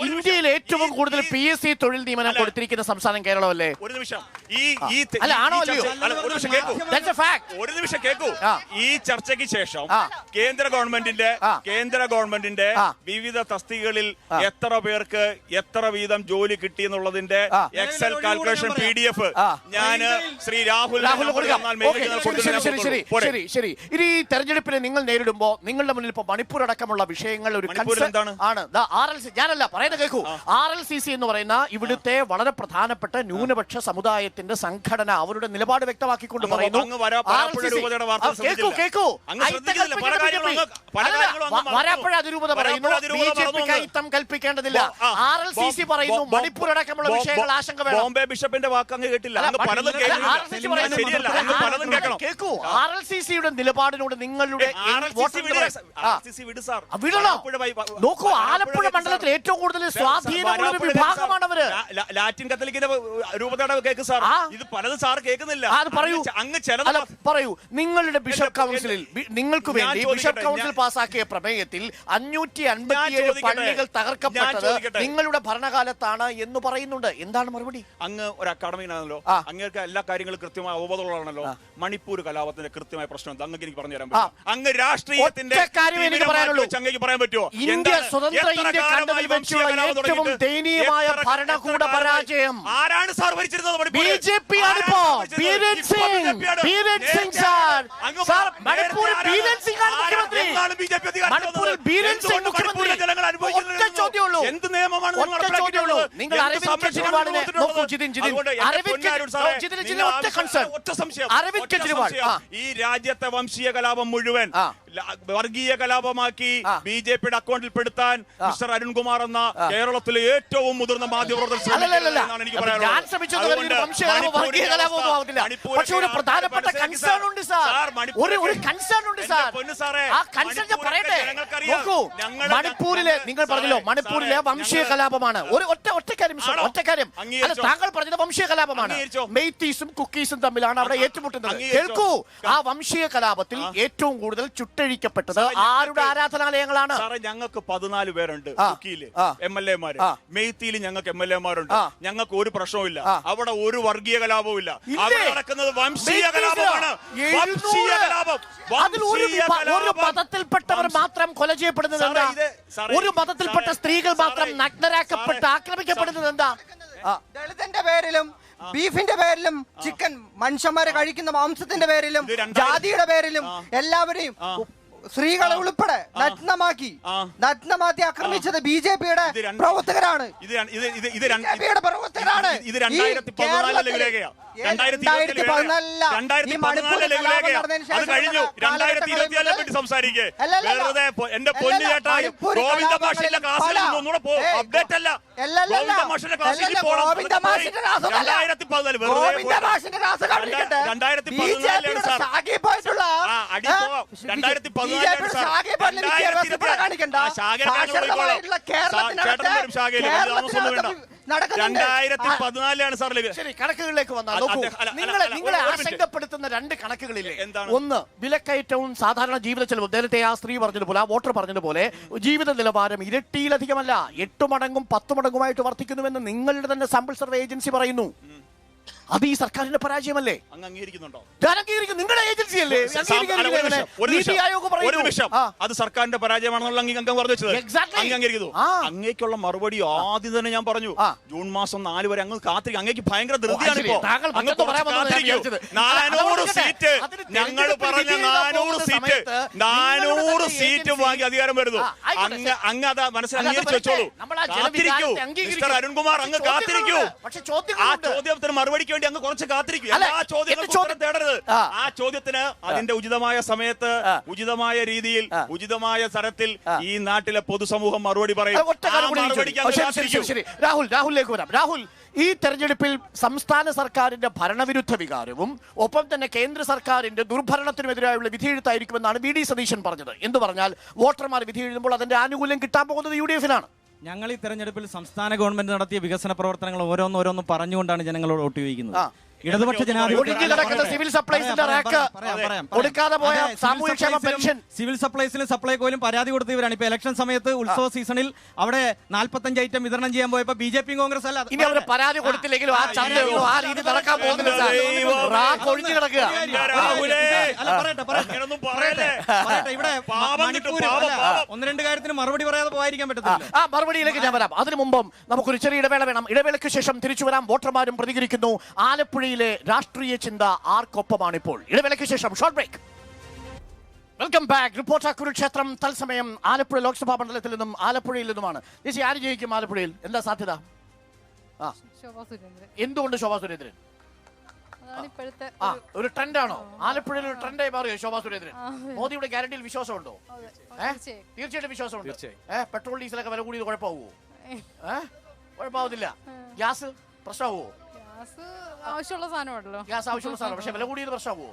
Speaker 1: ഇന്ത്യയിൽ ഏറ്റവും കൂടുതൽ PSC തൊഴിൽ നിയമനം കൊടുത്തിരിക്കുന്ന സംസ്ഥാനം കേരളമല്ലേ?
Speaker 4: ഒരു നിമിഷം
Speaker 1: അല്ല, ആണോ അല്ലയോ?
Speaker 4: ഒരു നിമിഷം കേൾക്കൂ. ഒരു നിമിഷം കേൾക്കൂ. ഈ ചർച്ചയ്ക്ക് ശേഷം കേന്ദ്ര ഗവൺമെന്റിന്റെ വിവിധ തസ്തികകളിൽ എത്ര പേർക്ക് എത്ര വീതം ജോലി കിട്ടി എന്നുള്ളതിന്റെ എക്സൽ കാൽക്കുലേഷൻ PDF ഞാൻ ശ്രീ രാഹുൽ
Speaker 1: ശരി. ഇനി തെരഞ്ഞെടുപ്പിനെ നിങ്ങൾ നേരിടുമ്പോ നിങ്ങളുടെ മുന്നിൽ ഇപ്പൊ മണിപ്പൂർ അടക്കമുള്ള വിഷയങ്ങൾ ഒരു ആണ്. ഞാനല്ല പറയുന്നത് കേൾക്കൂ. RLCC എന്ന് പറയുന്ന ഇവിടുത്തെ വളരെ പ്രധാനപ്പെട്ട ന്യൂനപക്ഷ സമുദായത്തിന്റെ സംഘടന അവരുടെ നിലപാട് വ്യക്തമാക്കിക്കൊണ്ട് പറയുന്നു. കേൾക്കൂ. വരാപ്പുഴ അതിരൂപത പറയുന്നു BJP കൈത്തം കൽപ്പിക്കേണ്ടതില്ല. RLCC പറയുന്നു മണിപ്പൂർ അടക്കമുള്ള വിഷയങ്ങൾ ആശങ്ക വേണം.
Speaker 4: ബോംബെ ബിഷപ്പിന്റെ വാക്ക് അങ്ങ് കേട്ടില്ല.
Speaker 1: കേൾക്കൂ. RLCCയുടെ നിലപാടിനോട് നിങ്ങളുടെ നോക്കൂ. ആലപ്പുഴ മണ്ഡലത്തിൽ ഏറ്റവും കൂടുതൽ സ്വാധീനമുള്ള ഒരു വിഭാഗമാണ് അവര്.
Speaker 4: ലാറ്റിൻ കത്തലിക്കിന്റെ രൂപതയുടെ കേക്ക് സാർ. ഇത് പലതും സാർ കേൾക്കുന്നില്ല.
Speaker 1: അത് പറയൂ. പറയൂ. നിങ്ങളുടെ ബിഷപ്പ് കൗൺസിലിൽ നിങ്ങൾക്ക് വേണ്ടി ബിഷപ്പ് കൗൺസിൽ പാസാക്കിയ പ്രമേയത്തിൽ 557 പള്ളികൾ തകർക്കപ്പെട്ടത് നിങ്ങളുടെ ഭരണകാലത്താണ് എന്ന് പറയുന്നുണ്ട്. എന്താണ് മറുപടി?
Speaker 4: അങ്ങ് ഒരു അക്കാഡമിയാണല്ലോ, അങ്ങേക്ക് എല്ലാ കാര്യങ്ങളും കൃത്യമായ അവബോധമുള്ളതാണല്ലോ. മണിപ്പൂർ കലാപത്തിന്റെ കൃത്യമായ പ്രശ്നം എന്താ അങ്ങ് എനിക്ക് പറഞ്ഞു തരാൻ പറ്റും? അങ്ങ് രാഷ്ട്രീയത്തിന്റെ
Speaker 1: കാര്യം എനിക്ക് പറയാനുള്ളൂ.
Speaker 4: അങ്ങേക്ക് പറയാൻ പറ്റുമോ?
Speaker 1: ഇന്ത്യ സ്വതന്ത്ര ഇന്ത്യ കണ്ടതിൽ വെച്ചുള്ള ഏറ്റവും ദയനീയമായ ഭരണകൂട പരാജയം
Speaker 4: ആരാണ് സാർ ഭരിച്ചിരുന്നത്?
Speaker 1: BJP ആണിപ്പോ. ബീരേൻ സിംഗ് സാർ. മണിപ്പൂരിൽ ബീരേൻ സിംഗ് ആണ് മുഖ്യമന്ത്രി. മണിപ്പൂരിൽ ബീരേൻ സിംഗ് മുഖ്യമന്ത്രി. ഒറ്റ ചോദ്യമുള്ളൂ.
Speaker 4: എന്ത് നിയമമാണ്
Speaker 1: നിങ്ങൾ അരവിന്ദ് കെജ്രിവാളിനെ നോക്കൂ. അരവിന്ദ് കെജ്രിവാൾ
Speaker 4: ഈ രാജ്യത്തെ വംശീയ കലാപം മുഴുവൻ വർഗീയ കലാപമാക്കി BJPയുടെ അക്കൗണ്ടിൽ പെടുത്താൻ മിസ്റ്റർ അരുൺകുമാർ എന്ന കേരളത്തിലെ ഏറ്റവും മുതിർന്ന മാധ്യമപ്രവർത്തകനാണ് എനിക്ക് പറയാനുള്ളത്.
Speaker 1: പക്ഷേ ഒരു പ്രധാനപ്പെട്ട കൺസേൺ ഉണ്ട് സാർ. ഒരു കൺസേൺ ഉണ്ട് സാർ. ആ കൺസേൺ ഞാൻ പറയട്ടെ. നോക്കൂ, മണിപ്പൂരിലെ നിങ്ങൾ പറഞ്ഞല്ലോ മണിപ്പൂരിലെ വംശീയ കലാപമാണ്. ഒറ്റ കാര്യം അല്ല, താങ്കൾ പറഞ്ഞത് വംശീയ കലാപമാണ്. മെയ്തീസും കുക്കീസും തമ്മിലാണ് അവിടെ ഏറ്റുമുട്ടുന്നത്. കേൾക്കൂ, ആ വംശീയ കലാപത്തിൽ ഏറ്റവും കൂടുതൽ ചുട്ടഴിക്കപ്പെട്ടത് ആരുടെ ആരാധനാലയങ്ങളാണ്?
Speaker 4: സാറേ, ഞങ്ങൾക്ക് 14 പേരുണ്ട് കുക്കിയില് MLA-മാര്. മെയ്ത്തിയിൽ ഞങ്ങൾക്ക് MLA-മാരുണ്ട്. ഞങ്ങൾക്ക് ഒരു പ്രശ്നവുമില്ല. അവിടെ ഒരു വർഗീയ കലാപവും ഇല്ല. അവിടെ നടക്കുന്നത് വംശീയ കലാപമാണ്.
Speaker 1: ഒരു മതത്തിൽപ്പെട്ടവർ മാത്രം കൊല ചെയ്യപ്പെടുന്നത് എന്താ? ഒരു മതത്തിൽപ്പെട്ട സ്ത്രീകൾ മാത്രം നഗ്നരാക്കപ്പെട്ട് ആക്രമിക്കപ്പെടുന്നത് എന്താ?
Speaker 13: ദളിതന്റെ പേരിലും ബീഫിന്റെ പേരിലും ചിക്കൻ മനുഷ്യന്മാരെ കഴിക്കുന്ന മാംസത്തിന്റെ പേരിലും ജാതിയുടെ പേരിലും എല്ലാവരെയും സ്ത്രീകളെ ഉൾപ്പെടെ നഗ്നമാക്കി ആക്രമിച്ചത് BJPയുടെ പ്രവർത്തകരാണ്. BJPയുടെ പ്രവർത്തകരാണ്.
Speaker 4: ഇത് 2014 ലേഖയാണ്. 2014 അത് കഴിഞ്ഞു. 2024 പറ്റി സംസാരിക്കേ. വെറുതെ എന്റെ പൊന്നു ചേട്ടാ, ഗോവിന്ദ മാഷിന്റെ ക്ലാസ്സിൽ ഒന്നുകൂടെ പോ. അപ്ഡേറ്റ് അല്ല. ഗോവിന്ദ മാഷിന്റെ ക്ലാസ്സിൽ പോകണം. 2014 2014 സാർ.
Speaker 1: ശരി, കണക്കുകളിലേക്ക് വന്നാൽ നിങ്ങളെ ആശങ്കപ്പെടുത്തുന്ന 2 കണക്കുകളില്ലേ? ഒന്ന്, വിലക്കയറ്റവും സാധാരണ ജീവിത ചെലവും. നേരത്തെ ആ സ്ത്രീ പറഞ്ഞതുപോലെ, ആ വോട്ടർ പറഞ്ഞതുപോലെ ജീവിത നിലവാരം ഇരട്ടിയിലധികമല്ല 8 മടങ്ങും 10 മടങ്ങുമായിട്ട് വർദ്ധിക്കുന്നുവെന്ന് നിങ്ങളുടെ തന്നെ സാമ്പിൾ സർവേ ഏജൻസി പറയുന്നു. അത് ഈ സർക്കാരിന്റെ പരാജയമല്ലേ?
Speaker 4: അംഗീകരിക്കുന്നുണ്ടോ?
Speaker 1: നിങ്ങളുടെ ഏജൻസി അല്ലേ?
Speaker 4: ഒരു നിമിഷം, അത് സർക്കാരിന്റെ പരാജയമാണെന്നുള്ള അംഗം പറഞ്ഞു വെച്ചത് അംഗീകരിക്കുന്നു. അങ്ങേക്കുള്ള മറുപടി ആദ്യം തന്നെ ഞാൻ പറഞ്ഞു. ജൂൺ മാസം 4 വരെ അങ്ങ് കാത്തിരിക്കും. അങ്ങേക്ക് ഭയങ്കര ധൃതിയാണ് ഇപ്പോ. 400 സീറ്റ് ഞങ്ങൾ പറഞ്ഞ 400 സീറ്റ് വാങ്ങി അധികാരം വരുന്നു. അങ്ങ് അത് മനസ്സിലാക്കി വെച്ചോളൂ. കാത്തിരിക്കൂ മിസ്റ്റർ അരുൺകുമാർ, അങ്ങ് കാത്തിരിക്കൂ. ആ ചോദ്യത്തിന് മറുപടിക്ക് വേണ്ടി അങ്ങ് കുറച്ച് കാത്തിരിക്കും.
Speaker 1: അല്ല,
Speaker 4: എല്ലാ ചോദ്യങ്ങൾക്കും
Speaker 1: എന്റെ
Speaker 4: ഉത്തരം തേടരുത്.
Speaker 1: ആ.
Speaker 4: ആ ചോദ്യത്തിന് അതിന്റെ ഉചിതമായ സമയത്ത് ഉചിതമായ രീതിയിൽ ഉചിതമായ തരത്തിൽ ഈ നാട്ടിലെ പൊതുസമൂഹം മറുപടി പറയും.
Speaker 1: ഒറ്റ കാര്യം കൂടി എനിക്ക്
Speaker 4: മറുപടിക്ക് അങ്ങ്
Speaker 1: ശരി, ശരി,
Speaker 4: കാത്തിരിക്കൂ.
Speaker 1: ശരി. രാഹുലിലേക്ക് വരാം. രാഹുൽ, ഈ തെരഞ്ഞെടുപ്പിൽ സംസ്ഥാന സർക്കാരിന്റെ ഭരണവിരുദ്ധ വികാരവും ഒപ്പം തന്നെ കേന്ദ്ര സർക്കാരിന്റെ ദുർഭരണത്തിനുമെതിരായുള്ള വിധിയെഴുത്തായിരിക്കുമെന്നാണ് വി ഡി സതീശൻ പറഞ്ഞത്. എന്ന് പറഞ്ഞാൽ വോട്ടർമാർ വിധി എഴുതുമ്പോൾ അതിന്റെ ആനുകൂല്യം കിട്ടാൻ പോകുന്നത് UDF നാണ്.
Speaker 2: ഞങ്ങൾ ഈ തെരഞ്ഞെടുപ്പിൽ സംസ്ഥാന ഗവൺമെന്റ് നടത്തിയ വികസന പ്രവർത്തനങ്ങൾ ഓരോന്നോരോന്ന് പറഞ്ഞുകൊണ്ടാണ് ജനങ്ങളോട് വോട്ട് ചോദിക്കുന്നത്. ഇടതുപക്ഷ
Speaker 1: ഒഴുകി നടക്കുന്ന സിവിൽ സപ്ലൈസിന്റെ റാക്ക് കൊടുക്കാതെ പോയ സാമൂഹ്യക്ഷേമ പെൻഷൻ,
Speaker 2: സിവിൽ സപ്ലൈസിലും സപ്ലൈകോയിലും പരാതി കൊടുത്തവരാണ്. ഇപ്പൊ ഇലക്ഷൻ സമയത്ത് ഉത്സവ സീസണിൽ അവിടെ 45 ഐറ്റം വിതരണം ചെയ്യാൻ പോയപ്പോ BJP കോൺഗ്രസ് അല്ല
Speaker 1: ഇനി അവര് പരാതി കൊടുത്തില്ലെങ്കിലും ആ ചന്തയോ ആ രീതി നടക്കാൻ പോകുന്നില്ല. റാക്ക് ഒഴുകി കിടക്കുക.
Speaker 2: ഇവിടെ മണിപ്പൂർ ഒന്ന് രണ്ട് കാര്യത്തിന് മറുപടി പറയാതെ പോയിരിക്കാൻ പറ്റത്തില്ല.
Speaker 1: ആ മറുപടിയിലേക്ക് ഞാൻ വരാം. അതിനു മുമ്പും നമുക്കൊരു ചെറിയ ഇടവേള വേണം. ഇടവേളയ്ക്ക് ശേഷം തിരിച്ചു വരാം. വോട്ടർമാരും പ്രതികരിക്കുന്നു. ആലപ്പുഴയിലെ രാഷ്ട്രീയ ചിന്ത ആർക്കൊപ്പമാണിപ്പോൾ? ഇടവേളയ്ക്ക് ശേഷം short break. Welcome back. Reporter Kurukshetram തത്സമയം ആലപ്പുഴ ലോക്സഭാ മണ്ഡലത്തിൽ നിന്നും ആലപ്പുഴയിൽ നിന്നുമാണ്. ചേച്ചി, ആര് ജയിക്കും ആലപ്പുഴയിൽ? എന്താ സാധ്യത? എന്തുകൊണ്ട് ശോഭാ സുരേന്ദ്രൻ? ഒരു ട്രെൻഡാണോ? ആലപ്പുഴയിൽ ഒരു ട്രെൻഡായി മാറിയോ ശോഭാ സുരേന്ദ്രൻ? മോദിയുടെ ഗ്യാരണ്ടിയിൽ വിശ്വാസമുണ്ടോ? തീർച്ചയായിട്ടും വിശ്വാസമുണ്ട്. പെട്രോൾ ഡീസലൊക്കെ വില കൂടിയത് കുഴപ്പമാവോ? കുഴപ്പമാവുന്നില്ല. ഗ്യാസ് പ്രശ്നമാവോ?
Speaker 14: ആവശ്യമുള്ള സാധനമാണല്ലോ.
Speaker 1: ഗ്യാസ് ആവശ്യമുള്ള സാധനം, പക്ഷെ വില കൂടിയത് പ്രശ്നമാവോ?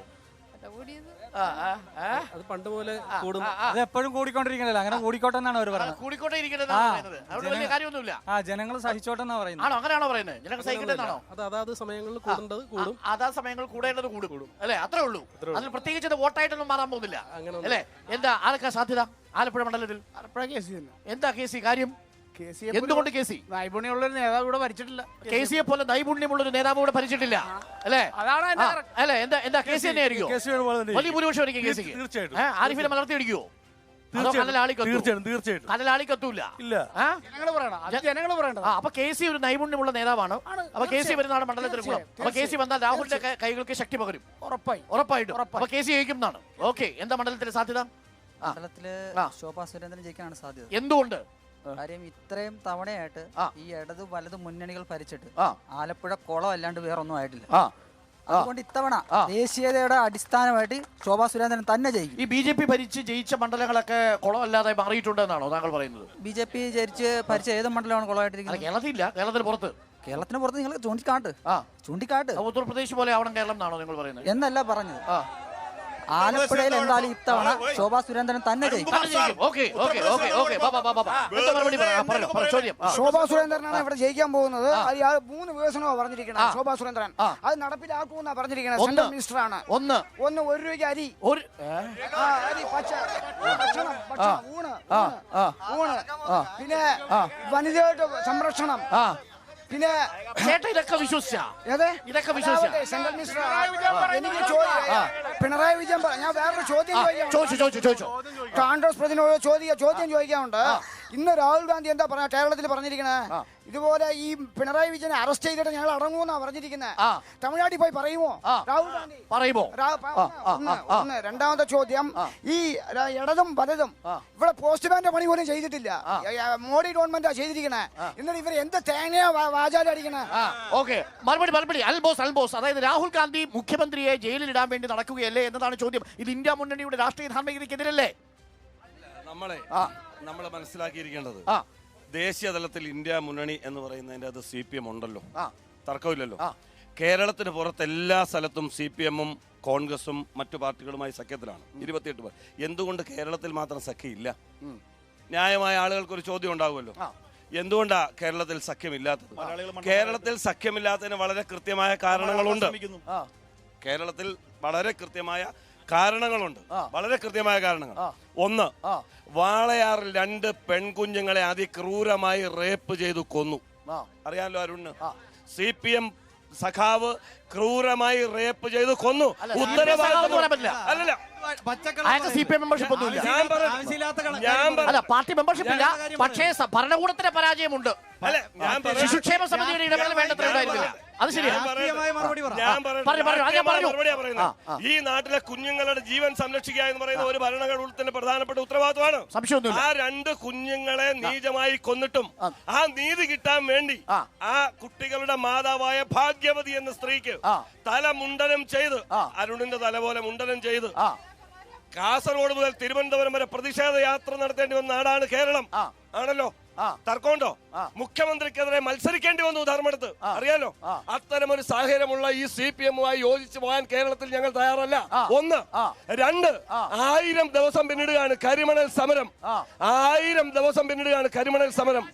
Speaker 10: അത് പണ്ട് പോലെ കൂടും. അത് എപ്പോഴും കൂടിക്കൊണ്ടിരിക്കണല്ലോ. അങ്ങനെ കൂടിക്കോട്ടെ എന്നാണ് അവർ പറയുന്നത്.
Speaker 1: കൂടിക്കോട്ടെ ഇരിക്കുന്നത് വലിയ കാര്യമൊന്നുമില്ല.
Speaker 10: ജനങ്ങൾ സഹിച്ചോട്ടെ എന്നാ പറയുന്നത്.
Speaker 1: ആണോ? അങ്ങനെയാണോ പറയുന്നത്? ജനങ്ങൾ സഹിക്കട്ടെ എന്നാണോ?
Speaker 10: അതാത് സമയങ്ങളിൽ കൂടേണ്ടത് കൂടും.
Speaker 1: അതാത് സമയങ്ങൾ കൂടേണ്ടത് കൂടും അല്ലെ? അത്രേ ഉള്ളൂ. അതിൽ പ്രത്യേകിച്ച് വോട്ടായിട്ടൊന്നും മാറാൻ പോകുന്നില്ല അല്ലെ? എന്താ ആരൊക്കെ സാധ്യത ആലപ്പുഴ മണ്ഡലത്തിൽ? എന്താ കേസി കാര്യം? എന്തുകൊണ്ട് കേസി?
Speaker 12: നൈപുണ്യമുള്ള ഒരു നേതാവ് ഇവിടെ ഭരിച്ചിട്ടില്ല.
Speaker 1: കേസിയെ പോലെ നൈപുണ്യമുള്ള ഒരു നേതാവ് ഇവിടെ ഭരിച്ചിട്ടില്ല അല്ലേ? അല്ലെ? എന്താ കേസി തന്നെ ആയിരിക്കും? വലിയ ഭൂരിപക്ഷം ആയിരിക്കും കേസിക്ക്. ആരിഫിനെ മലർത്തി അടിക്കുവോ?
Speaker 6: തീർച്ചയായിട്ടും
Speaker 1: കനലാളിക്കത്തൂല.
Speaker 12: ജനങ്ങൾ പറയണ്ട.
Speaker 1: അപ്പൊ കേസി ഒരു നൈപുണ്യമുള്ള നേതാവാണ്. അപ്പൊ കേസി വരുന്നതാണ് മണ്ഡലത്തിൽ കൂടെ. അപ്പൊ കേസി വന്നാൽ രാഹുലിന്റെ കൈകൾക്ക് ശക്തി പകരും. ഉറപ്പായിട്ടും. അപ്പൊ കേസി ജയിക്കും എന്നാണ്. ഓക്കെ, എന്താ മണ്ഡലത്തിലെ സാധ്യത?
Speaker 13: മണ്ഡലത്തില് ശോഭാ സുരേന്ദ്രൻ ജയിക്കാനാണ് സാധ്യത.
Speaker 1: എന്തുകൊണ്ട്?
Speaker 13: കാര്യം ഇത്രയും തവണയായിട്ട് ഈ ഇടതു വലതു മുന്നണികൾ ഭരിച്ചിട്ട് ആലപ്പുഴ കുളം അല്ലാണ്ട് വേറൊന്നും ആയിട്ടില്ല. അതുകൊണ്ട് ഇത്തവണ ദേശീയതയുടെ അടിസ്ഥാനമായിട്ട് ശോഭാ സുരേന്ദ്രൻ തന്നെ ജയിക്കും.
Speaker 1: ഈ BJP ഭരിച്ച് ജയിച്ച മണ്ഡലങ്ങളൊക്കെ കുളമല്ലാതെ മാറിയിട്ടുണ്ടെന്നാണോ താങ്കൾ പറയുന്നത്?
Speaker 13: BJP ഭരിച്ച ഏത് മണ്ഡലമാണ് കുളമായിട്ടിരിക്കുന്നത്?
Speaker 1: കേരളത്തിലില്ല. കേരളത്തിന് പുറത്ത്
Speaker 13: നിങ്ങൾ ചൂണ്ടിക്കാട്ട്.
Speaker 1: ഉത്തർപ്രദേശ് പോലെ ആവണം കേരളം എന്നാണോ നിങ്ങൾ പറയുന്നത്?
Speaker 13: എന്നല്ല പറഞ്ഞത്. ആലപ്പുഴയിൽ എന്തായാലും ഇത്തവണ ശോഭാ സുരേന്ദ്രൻ തന്നെ ജയിക്കും.
Speaker 15: ശോഭാ സുരേന്ദ്രനാണ് ഇവിടെ ജയിക്കാൻ പോകുന്നത്. 3 വികസനമാണ് പറഞ്ഞിരിക്കുന്നത്. ശോഭാ സുരേന്ദ്രൻ അത് നടപ്പിലാക്കുമെന്നാണ് പറഞ്ഞിരിക്കുന്നത്. സെൻട്രൽ മിനിസ്റ്ററാണ്. ഒന്ന് 1 രൂപയ്ക്ക് അരി, ഭക്ഷണം, ഊണ്, പിന്നെ വനിതയുടെ സംരക്ഷണം, പിന്നെ
Speaker 1: ഇതൊക്കെ വിശ്വസിച്ചാ?
Speaker 15: സെൻട്രൽ മിനിസ്റ്റർ എനിക്ക് പിണറായി വിജയൻ. ഞാൻ വേറൊരു ചോദ്യം കോൺഗ്രസ് പ്രതിനിധിയോട് ചോദ്യം ചോദിക്കാനുണ്ട്. ഇന്ന് രാഹുൽ ഗാന്ധി എന്താ പറഞ്ഞ കേരളത്തിൽ പറഞ്ഞിരിക്കണേ? ഇതുപോലെ ഈ പിണറായി വിജയനെ അറസ്റ്റ് ചെയ്തിട്ട് ഞങ്ങൾ അടങ്ങുമെന്നാ പറഞ്ഞിരിക്കുന്നത്. തമിഴ്നാട്ടിൽ പോയി പറയുമോ രാഹുൽ ഗാന്ധി?
Speaker 1: പറയുമോ?
Speaker 15: രണ്ടാമത്തെ ചോദ്യം, ഈ ഇടതും വലതും ഇവിടെ പോസ്റ്റ്മാന്റെ പണി പോലും ചെയ്തിട്ടില്ല. മോഡി ഗവൺമെന്റാ ചെയ്തിരിക്കണേ. എന്നിട്ട് ഇവർ എന്ത് തേങ്ങ വാചാലം അടിക്കണേ?
Speaker 1: മറുപടി അൽബോസ്. അതായത് രാഹുൽ ഗാന്ധി മുഖ്യമന്ത്രിയെ ജയിലിൽ ഇടാൻ വേണ്ടി നടക്കുകയല്ലേ എന്നതാണ് ചോദ്യം. ഇത് ഇന്ത്യ മുന്നണിയുടെ രാഷ്ട്രീയ ധാർമ്മികതയ്ക്കെതിരല്ലേ?
Speaker 3: നമ്മൾ മനസ്സിലാക്കിയിരിക്കേണ്ടത് ദേശീയ തലത്തിൽ ഇന്ത്യ മുന്നണി എന്ന് പറയുന്നതിന്റെ അത് CPM ഉണ്ടല്ലോ, തർക്കമില്ലല്ലോ. കേരളത്തിന് പുറത്ത് എല്ലാ സ്ഥലത്തും CPM-ഉം കോൺഗ്രസും മറ്റു പാർട്ടികളുമായി സഖ്യത്തിലാണ്. 28 പേർ. എന്തുകൊണ്ട് കേരളത്തിൽ മാത്രം സഖ്യമില്ല? ന്യായമായ ആളുകൾക്കൊരു ചോദ്യം ഉണ്ടാകുമല്ലോ, എന്തുകൊണ്ടാ കേരളത്തിൽ സഖ്യമില്ലാത്തത്? കേരളത്തിൽ സഖ്യമില്ലാത്തതിന് വളരെ കൃത്യമായ കാരണങ്ങളുണ്ട്. കേരളത്തിൽ വളരെ കൃത്യമായ കാരണങ്ങൾ. ഒന്ന്, വാളയാറിൽ 2 പെൺകുഞ്ഞുങ്ങളെ അതിക്രൂരമായി റേപ്പ് ചെയ്തു കൊന്നു. അറിയാമല്ലോ അരുണ്. CPM സഖാവ് ക്രൂരമായി റേപ്പ് ചെയ്ത് കൊന്നു. ഉത്തരവാദിത്തം അല്ലല്ല,
Speaker 1: CPM മെമ്പർഷിപ്പ് ഒന്നുമില്ല. പാർട്ടി മെമ്പർഷിപ്പ് ഇല്ല, പക്ഷേ ഭരണകൂടത്തിന്റെ പരാജയമുണ്ട്. ശിശുക്ഷേമ സമിതിയുടെ ഇടപെടൽ വേണ്ടത്ര ഉണ്ടായിരുന്നില്ല. അത് ശരിയാണ്.
Speaker 3: ഈ നാട്ടിലെ കുഞ്ഞുങ്ങളുടെ ജീവൻ സംരക്ഷിക്കുക എന്ന് പറയുന്ന ഒരു ഭരണകൂടത്തിന്റെ പ്രധാനപ്പെട്ട ഉത്തരവാദിത്തമാണ്. ആ 2 കുഞ്ഞുങ്ങളെ നീചമായി കൊന്നിട്ടും ആ നീതി കിട്ടാൻ വേണ്ടി ആ കുട്ടികളുടെ മാതാവായ ഭാഗ്യവതി എന്ന സ്ത്രീക്ക് തല മുണ്ടനം ചെയ്ത്, അരുണിന്റെ തല പോലെ മുണ്ടനം ചെയ്ത് കാസർഗോഡ് മുതൽ തിരുവനന്തപുരം വരെ പ്രതിഷേധ യാത്ര നടത്തേണ്ടി വന്ന നാടാണ് കേരളം. ആണല്ലോ, തർക്കമുണ്ടോ? മുഖ്യമന്ത്രിക്കെതിരെ മത്സരിക്കേണ്ടി വന്നു ധർമ്മടത്ത്, അറിയാലോ. അത്തരമൊരു സാഹചര്യമുള്ള ഈ CPM-മായി യോജിച്ചു പോകാൻ കേരളത്തിൽ ഞങ്ങൾ തയ്യാറല്ല. 1. 2, 1000 ദിവസം പിന്നിടുകയാണ് കരിമണൽ സമരം. 1000 ദിവസം പിന്നിടുകയാണ് കരിമണൽ സമരം.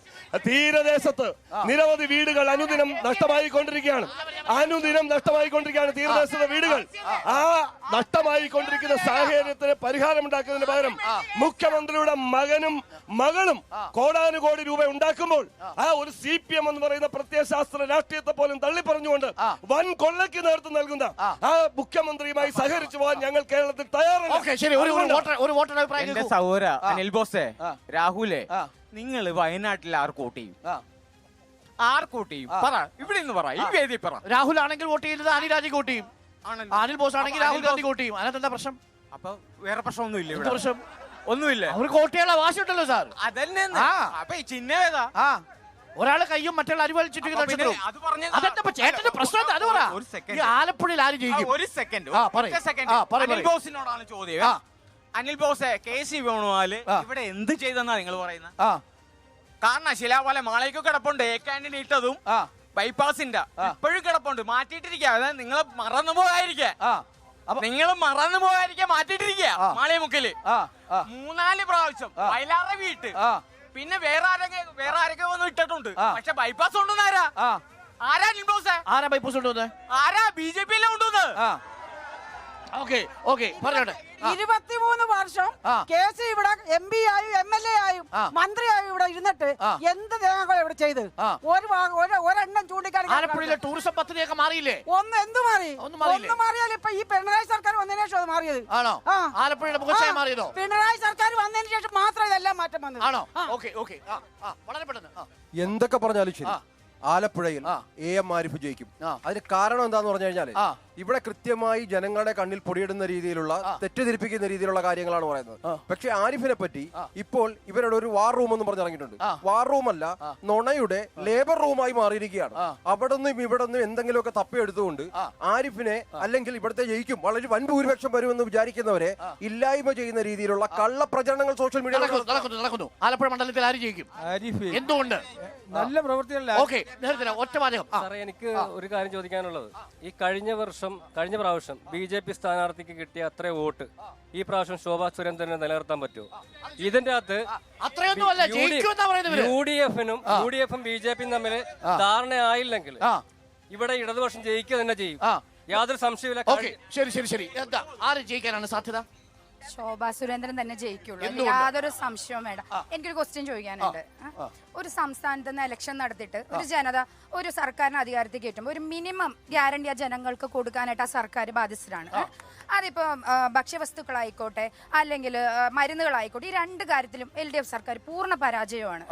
Speaker 3: തീരദേശത്ത് നിരവധി വീടുകൾ അനുദിനം നഷ്ടമായിക്കൊണ്ടിരിക്കുകയാണ്. തീരദേശത്തെ വീടുകൾ. ആ നഷ്ടമായിക്കൊണ്ടിരിക്കുന്ന സാഹചര്യത്തിന് പരിഹാരമുണ്ടാക്കുന്നതിന് പകരം മുഖ്യമന്ത്രിയുടെ മകനും മകളും കോടാനുകോടി രൂപ ഉണ്ടാക്കുമ്പോൾ ആ ഒരു CPM എന്ന് പറയുന്ന പ്രത്യയശാസ്ത്ര രാഷ്ട്രീയത്തെ പോലും തള്ളിപ്പറഞ്ഞുകൊണ്ട് വൻ കൊള്ളയ്ക്ക് നേതൃത്വം നൽകുന്ന ആ മുഖ്യമന്ത്രിയുമായി സഹകരിച്ചു പോകാൻ ഞങ്ങൾ കേരളത്തിൽ തയ്യാറല്ല.
Speaker 2: സഹോദര അനിൽ ബോസേ, രാഹുലേ, നിങ്ങൾ വയനാട്ടിൽ ആർക്ക് വോട്ട് ചെയ്യും? പറ, ഇവിടെ നിന്ന് പറ, ഈ വേദി പറ.
Speaker 1: രാഹുൽ ആണെങ്കിൽ വോട്ട് ചെയ്യുന്നത് അനിൽ രാജിക്ക് വോട്ട് ചെയ്യും. അനിൽ ബോസ് ആണെങ്കിൽ രാഹുൽ ഗാന്ധി വോട്ട് ചെയ്യും. അതിനകത്ത് എന്താ പ്രശ്നം?
Speaker 2: അപ്പൊ വേറെ പ്രശ്നമൊന്നുമില്ല.
Speaker 1: പ്രശ്നം
Speaker 2: ഒന്നുമില്ല.
Speaker 1: അവർക്ക് വോട്ട് ചെയ്യാനുള്ള വാശിയുണ്ടല്ലോ സാർ.
Speaker 2: അതന്നെ. അപ്പൊ ഈ ചിഹ്നം ഏതാ?
Speaker 1: ഒരാളെ കയ്യും മറ്റുള്ള അരിവലിച്ചിട്ട് ചേട്ടന്റെ പ്രശ്നം അത് പറ. ആലപ്പുഴയിൽ ആര് ജയിക്കും?
Speaker 2: ഒരു സെക്കൻഡ് അനിൽ ബോസിനോടാണ് ചോദ്യം. അനിൽ ബോസെ, KC വേണുമാല് ഇവിടെ എന്ത് ചെയ്തെന്നാ നിങ്ങൾ പറയുന്നത്? കാരണം ശിലാപോലെ മാളേക്ക് കിടപ്പുണ്ട്, ഏക്കാൻഡിന് ഇട്ടതും ബൈപ്പാസിന്റെ ഇപ്പോഴും കിടപ്പുണ്ട്, മാറ്റിയിട്ടിരിക്കുക. അതായത് നിങ്ങൾ മറന്നു പോകാതിരിക്കുക, മാറ്റിയിട്ടിരിക്കുക. മാളിയമുക്കില് 3-4 പ്രാവശ്യം വയലാറെ വീട്ട്, പിന്നെ വേറെ ആരൊക്കെ വന്ന് ഇട്ടിട്ടുണ്ട്. പക്ഷെ ബൈപ്പാസ് കൊണ്ടുവന്ന ആരാ അനിൽ ബോസെ?
Speaker 1: ആരാ ബൈപ്പാസ് കൊണ്ടുവന്നത്?
Speaker 2: ആരാ? BJP കൊണ്ടുവന്നത്.
Speaker 15: 23 വർഷം KC ഇവിടെ MP ആയും MLA ആയും മന്ത്രിയായും ഇവിടെ ഇരുന്നിട്ട് എന്ത് തേങ്ങ ഇവിടെ ചെയ്ത് ഒരെണ്ണം ചൂണ്ടിക്കാണിക്കാൻ
Speaker 1: ആലപ്പുഴയിലെ ടൂറിസം പദ്ധതിയൊക്കെ മാറിയില്ലേ?
Speaker 15: എന്ത് മാറി? ഒന്നും മാറിയാൽ ഇപ്പൊ ഈ പിണറായി സർക്കാർ വന്നതിന് ശേഷം അത് മാറിയത്.
Speaker 1: ആണോ? ആലപ്പുഴയുടെ മുഖച്ഛായ മാറിയതോ?
Speaker 15: പിണറായി സർക്കാർ വന്നതിന് ശേഷം മാത്രം ഇതെല്ലാം മാറ്റം വന്നത്.
Speaker 1: ആണോ? വളരെ പെട്ടെന്ന്.
Speaker 16: എന്തൊക്കെ പറഞ്ഞാലും ശരി, ആലപ്പുഴയിൽ AM ആരിഫ് ജയിക്കും. അതിന് കാരണം എന്താന്ന് പറഞ്ഞു കഴിഞ്ഞാൽ ഇവിടെ കൃത്യമായി ജനങ്ങളുടെ കണ്ണിൽ പൊടിയിടുന്ന രീതിയിലുള്ള തെറ്റിദ്ധരിപ്പിക്കുന്ന രീതിയിലുള്ള കാര്യങ്ങളാണ് പറയുന്നത്. പക്ഷെ ആരിഫിനെ പറ്റി ഇപ്പോൾ ഇവരുടെ ഒരു വാർ റൂം എന്ന് പറഞ്ഞിറങ്ങിയിട്ടുണ്ട്. വാർ റൂം അല്ല, നുണയുടെ ലേബർ റൂമായി മാറിയിരിക്കുകയാണ്. അവിടെ നിന്നും ഇവിടെ നിന്നും എന്തെങ്കിലുമൊക്കെ തപ്പിയെടുത്തുകൊണ്ട് ആരിഫിനെ അല്ലെങ്കിൽ ഇവിടുത്തെ ജയിക്കും വളരെ വൻ ഭൂരിപക്ഷം വരുമെന്ന് വിചാരിക്കുന്നവരെ ഇല്ലായ്മ ചെയ്യുന്ന രീതിയിലുള്ള കള്ളപ്രചരണങ്ങൾ സോഷ്യൽ മീഡിയ
Speaker 1: നടക്കുന്നു. ആലപ്പുഴ മണ്ഡലത്തിൽ ആര് ജയിക്കും? എന്തുകൊണ്ട്?
Speaker 17: നല്ല പ്രവൃത്തിയല്ല.
Speaker 1: സാറേ,
Speaker 17: എനിക്ക് ഒരു കാര്യം ചോദിക്കാനുള്ളത്, ഈ കഴിഞ്ഞ പ്രാവശ്യം BJP സ്ഥാനാർത്ഥിക്ക് കിട്ടിയ അത്ര വോട്ട് ഈ പ്രാവശ്യം ശോഭാ സുരേന്ദ്രനെ നിലനിർത്താൻ പറ്റുമോ? ഇതിന്റെ അകത്ത് UDF-ഉം BJP-യും തമ്മിൽ ധാരണയായില്ലെങ്കിൽ ഇവിടെ ഇടതുപക്ഷം ജയിക്കുക തന്നെ ചെയ്യും, യാതൊരു സംശയമില്ല.
Speaker 1: ശരി. ആര് ജയിക്കാനാണ് സാധ്യത?
Speaker 18: ശോഭാ സുരേന്ദ്രൻ തന്നെ ജയിക്കുള്ളൂ, യാതൊരു സംശയവും വേണ്ട. എനിക്കൊരു ക്വസ്റ്റ്യൻ ചോദിക്കാനുണ്ട്. ഒരു സംസ്ഥാനത്ത് നിന്ന് ഇലക്ഷൻ നടത്തിയിട്ട് ഒരു ജനത ഒരു സർക്കാരിന് അധികാരത്തിൽ കയറ്റുമ്പോൾ ഒരു മിനിമം ഗ്യാരണ്ടി ആ ജനങ്ങൾക്ക് കൊടുക്കാനായിട്ട് ആ സർക്കാർ ബാധ്യസ്ഥരാണ്. അതിപ്പോ ഭക്ഷ്യവസ്തുക്കളായിക്കോട്ടെ അല്ലെങ്കിൽ മരുന്നുകളായിക്കോട്ടെ, ഈ 2 കാര്യത്തിലും LDF സർക്കാർ പൂർണ്ണ പരാജയമാണ്.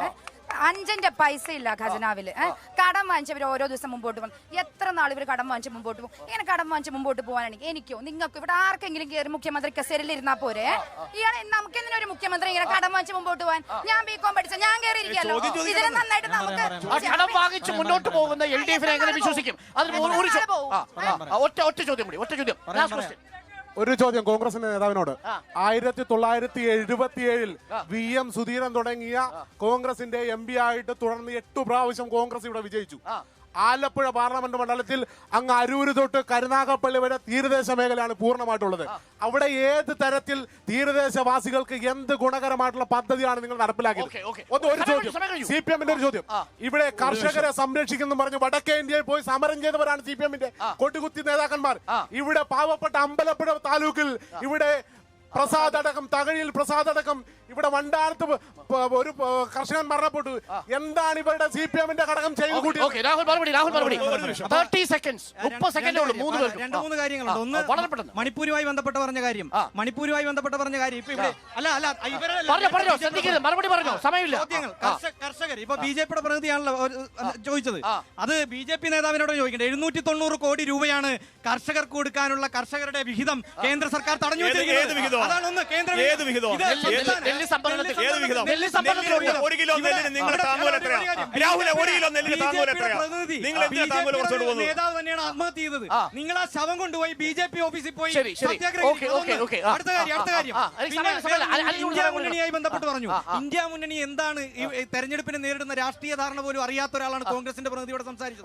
Speaker 18: 5 പൈസ ഇല്ല ഖജനാവില്. കടം വാങ്ങിച്ചവർ ഓരോ ദിവസം മുമ്പോട്ട് പോകും. എത്ര നാൾ ഇവർ കടം വാങ്ങിച്ച് മുമ്പോട്ട് പോകും? ഇങ്ങനെ കടം വാങ്ങിച്ച് മുമ്പോട്ട് പോകാനാണെങ്കിൽ എനിക്കോ നിങ്ങൾക്കോ ഇവിടെ ആർക്കെങ്കിലും കയറി മുഖ്യമന്ത്രി കസേരയിൽ ഇരുന്നാ പോരെ? ഇയാളെ നമുക്ക് എന്തിനാ ഒരു മുഖ്യമന്ത്രി ഇങ്ങനെ കടം വാങ്ങിച്ച് മുമ്പോട്ട് പോകാൻ? ഞാൻ BCom പഠിച്ച, ഞാൻ കയറി ഇരിക്കാലോ. ഇതിന് നന്നായിട്ട് നമുക്ക്
Speaker 1: കടം വാങ്ങിച്ച് മുന്നോട്ട് പോകുന്ന LDF-നെ എങ്ങനെ വിശ്വസിക്കും? ഒറ്റ ചോദ്യം.
Speaker 19: ഒരു ചോദ്യം കോൺഗ്രസിന്റെ നേതാവിനോട്. 1977 VM സുധീരൻ തുടങ്ങിയ കോൺഗ്രസിന്റെ MP ആയിട്ട് തുടർന്ന് 8 പ്രാവശ്യം കോൺഗ്രസ് ഇവിടെ വിജയിച്ചു. ആലപ്പുഴ പാർലമെന്റ് മണ്ഡലത്തിൽ അങ്ങ് അരൂര് തൊട്ട് കരുനാഗപ്പള്ളി വരെ തീരദേശ മേഖലയാണ് പൂർണ്ണമായിട്ടുള്ളത്. അവിടെ ഏത് തരത്തിൽ തീരദേശവാസികൾക്ക് എന്ത് ഗുണകരമായിട്ടുള്ള പദ്ധതിയാണ് നിങ്ങൾ നടപ്പിലാക്കിയത്? ഒരു ചോദ്യം, CPM-ന്റെ ഒരു ചോദ്യം. ഇവിടെ കർഷകരെ സംരക്ഷിക്കുന്നു പറഞ്ഞു വടക്കേ ഇന്ത്യയിൽ പോയി സമരം ചെയ്തവരാണ് CPM-ന്റെ കൊട്ടുകുത്തി നേതാക്കന്മാർ. ഇവിടെ പാവപ്പെട്ട അമ്പലപ്പുഴ താലൂക്കിൽ ഇവിടെ പ്രസാദ് അടക്കം, തകഴിയിൽ പ്രസാദ് അടക്കം, ഇവിടെ വണ്ടാനത്ത് ഒരു കർഷകൻ മരണപ്പെട്ടു. എന്താണ് ഇവരുടെ CPM-ന്റെ ഘടകം ചെയ്തു കൂട്ടി?
Speaker 1: രാഹുൽ മറുപടി 30 സെക്കൻഡ്സ് 30 സെക്കൻഡേ ഉള്ളൂ.
Speaker 2: രണ്ട് മൂന്ന് കാര്യങ്ങളുണ്ട്. ഒന്ന് മണിപ്പൂരുമായി ബന്ധപ്പെട്ട് പറഞ്ഞ കാര്യം ഇപ്പൊ ഇവിടെ
Speaker 1: മറുപടി പറഞ്ഞോ, സമയമില്ല.
Speaker 2: കർഷകർ ഇപ്പൊ BJP-യുടെ പ്രതിനിധിയാണല്ലോ ചോദിച്ചത്. അത് BJP നേതാവിനോട് ചോദിക്കണ്ടേ. 790 കോടി രൂപയാണ് കർഷകർക്ക് കൊടുക്കാനുള്ള കർഷകരുടെ വിഹിതം കേന്ദ്ര സർക്കാർ തടഞ്ഞു വെച്ചിരിക്കുന്നത്. അതാണ് ഒന്ന്. കേന്ദ്ര നേതാവ് തന്നെയാണ് ആത്മഹത്യ ചെയ്തത്. നിങ്ങൾ ആ ശവം കൊണ്ടുപോയി BJP ഓഫീസിൽ പോയി സത്യാഗ്രഹം. അടുത്ത കാര്യം ഇന്ത്യ മുന്നണിയായി ബന്ധപ്പെട്ട് പറഞ്ഞു. ഇന്ത്യ മുന്നണി എന്താണ് ഈ തെരഞ്ഞെടുപ്പിനെ നേരിടുന്ന രാഷ്ട്രീയ ധാരണ പോലും അറിയാത്ത ഒരാളാണ് കോൺഗ്രസിന്റെ പ്രതിനിധിയോട് സംസാരിച്ചത്.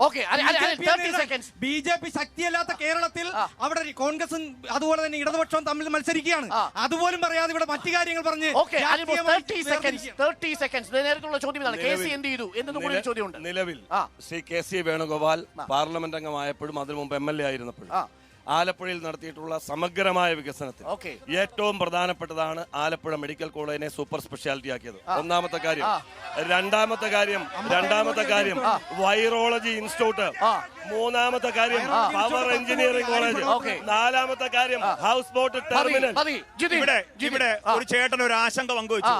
Speaker 2: BJP ശക്തിയല്ലാത്ത കേരളത്തിൽ അവിടെ കോൺഗ്രസും അതുപോലെ തന്നെ ഇടതുപക്ഷവും തമ്മിൽ മത്സരിക്കുകയാണ്. അതുപോലും പറയാതെ ഇവിടെ മറ്റു കാര്യങ്ങൾ പറഞ്ഞ്
Speaker 3: നിലവിൽ ശ്രീ KC വേണുഗോപാൽ പാർലമെന്റ് അംഗമായപ്പോഴും അതിനു മുമ്പ് MLA ആയിരുന്നപ്പോഴും ആലപ്പുഴയിൽ നടത്തിയിട്ടുള്ള സമഗ്രമായ വികസനത്തിൽ ഏറ്റവും പ്രധാനപ്പെട്ടതാണ് ആലപ്പുഴ മെഡിക്കൽ കോളേജിനെ സൂപ്പർ സ്പെഷ്യാലിറ്റി ആക്കിയത്. ഒന്നാമത്തെ കാര്യം. രണ്ടാമത്തെ കാര്യം വൈറോളജി ഇൻസ്റ്റിറ്റ്യൂട്ട്. മൂന്നാമത്തെ കാര്യം പവർ എഞ്ചിനീയറിംഗ് കോളേജ്. നാലാമത്തെ കാര്യം ഹൗസ് ബോട്ട് ടെർമിനൽ.
Speaker 4: ഇവിടെ ഒരു ചേട്ടൻ ഒരു ആശങ്ക പങ്കുവച്ചു.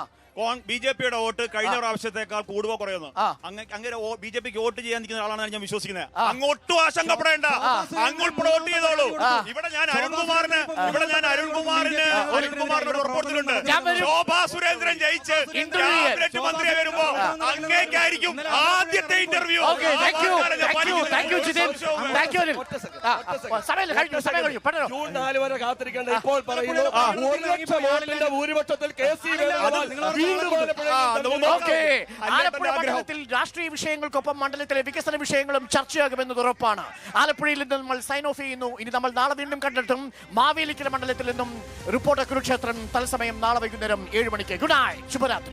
Speaker 4: BJP-യുടെ വോട്ട് കഴിഞ്ഞ പ്രാവശ്യത്തേക്കാൾ കൂടുവോ കുറയുന്നു. അങ്ങനെ BJP-ക്ക് വോട്ട് ചെയ്യാൻ നിൽക്കുന്ന ആളാണ് ഞാൻ വിശ്വസിക്കുന്നത്. അങ്ങോട്ടും ആശങ്കപ്പെടേണ്ട, അങ്ങോട്ട് വോട്ട് ചെയ്തോളൂ. ഇവിടെ ഞാൻ അരുൺകുമാറിന് ഉറപ്പുണ്ട്. ശോഭാ സുരേന്ദ്രൻ ജയിച്ച് ക്യാബിനറ്റ് മന്ത്രി വരുമ്പോ അങ്ങേക്കായിരിക്കും ആദ്യത്തെ ഇന്റർവ്യൂ.
Speaker 3: ജൂൺ 4 വരെ കാത്തിരിക്കേണ്ട. ഇപ്പോൾ പറയുന്നു 1 ലക്ഷം വോട്ടിന്റെ ഭൂരിപക്ഷത്തിൽ KC വേണുഗോപാൽ
Speaker 1: ആലപ്പുഴ മണ്ഡലത്തിൽ രാഷ്ട്രീയ വിഷയങ്ങൾക്കൊപ്പം മണ്ഡലത്തിലെ വികസന വിഷയങ്ങളും ചർച്ചയാകുമെന്നത് ഉറപ്പാണ്. ആലപ്പുഴയിൽ നിന്ന് നമ്മൾ സൈൻ ഓഫ് ചെയ്യുന്നു. ഇനി നമ്മൾ നാളെ വീണ്ടും കണ്ടെത്തും. മാവേലിക്കര മണ്ഡലത്തിൽ നിന്നും റിപ്പോർട്ടർ കുരുക്ഷേത്രം തത്സമയം നാളെ വൈകുന്നേരം 7 മണിക്ക്. ഗുഡ് നൈറ്റ്, ശുഭരാത്രി.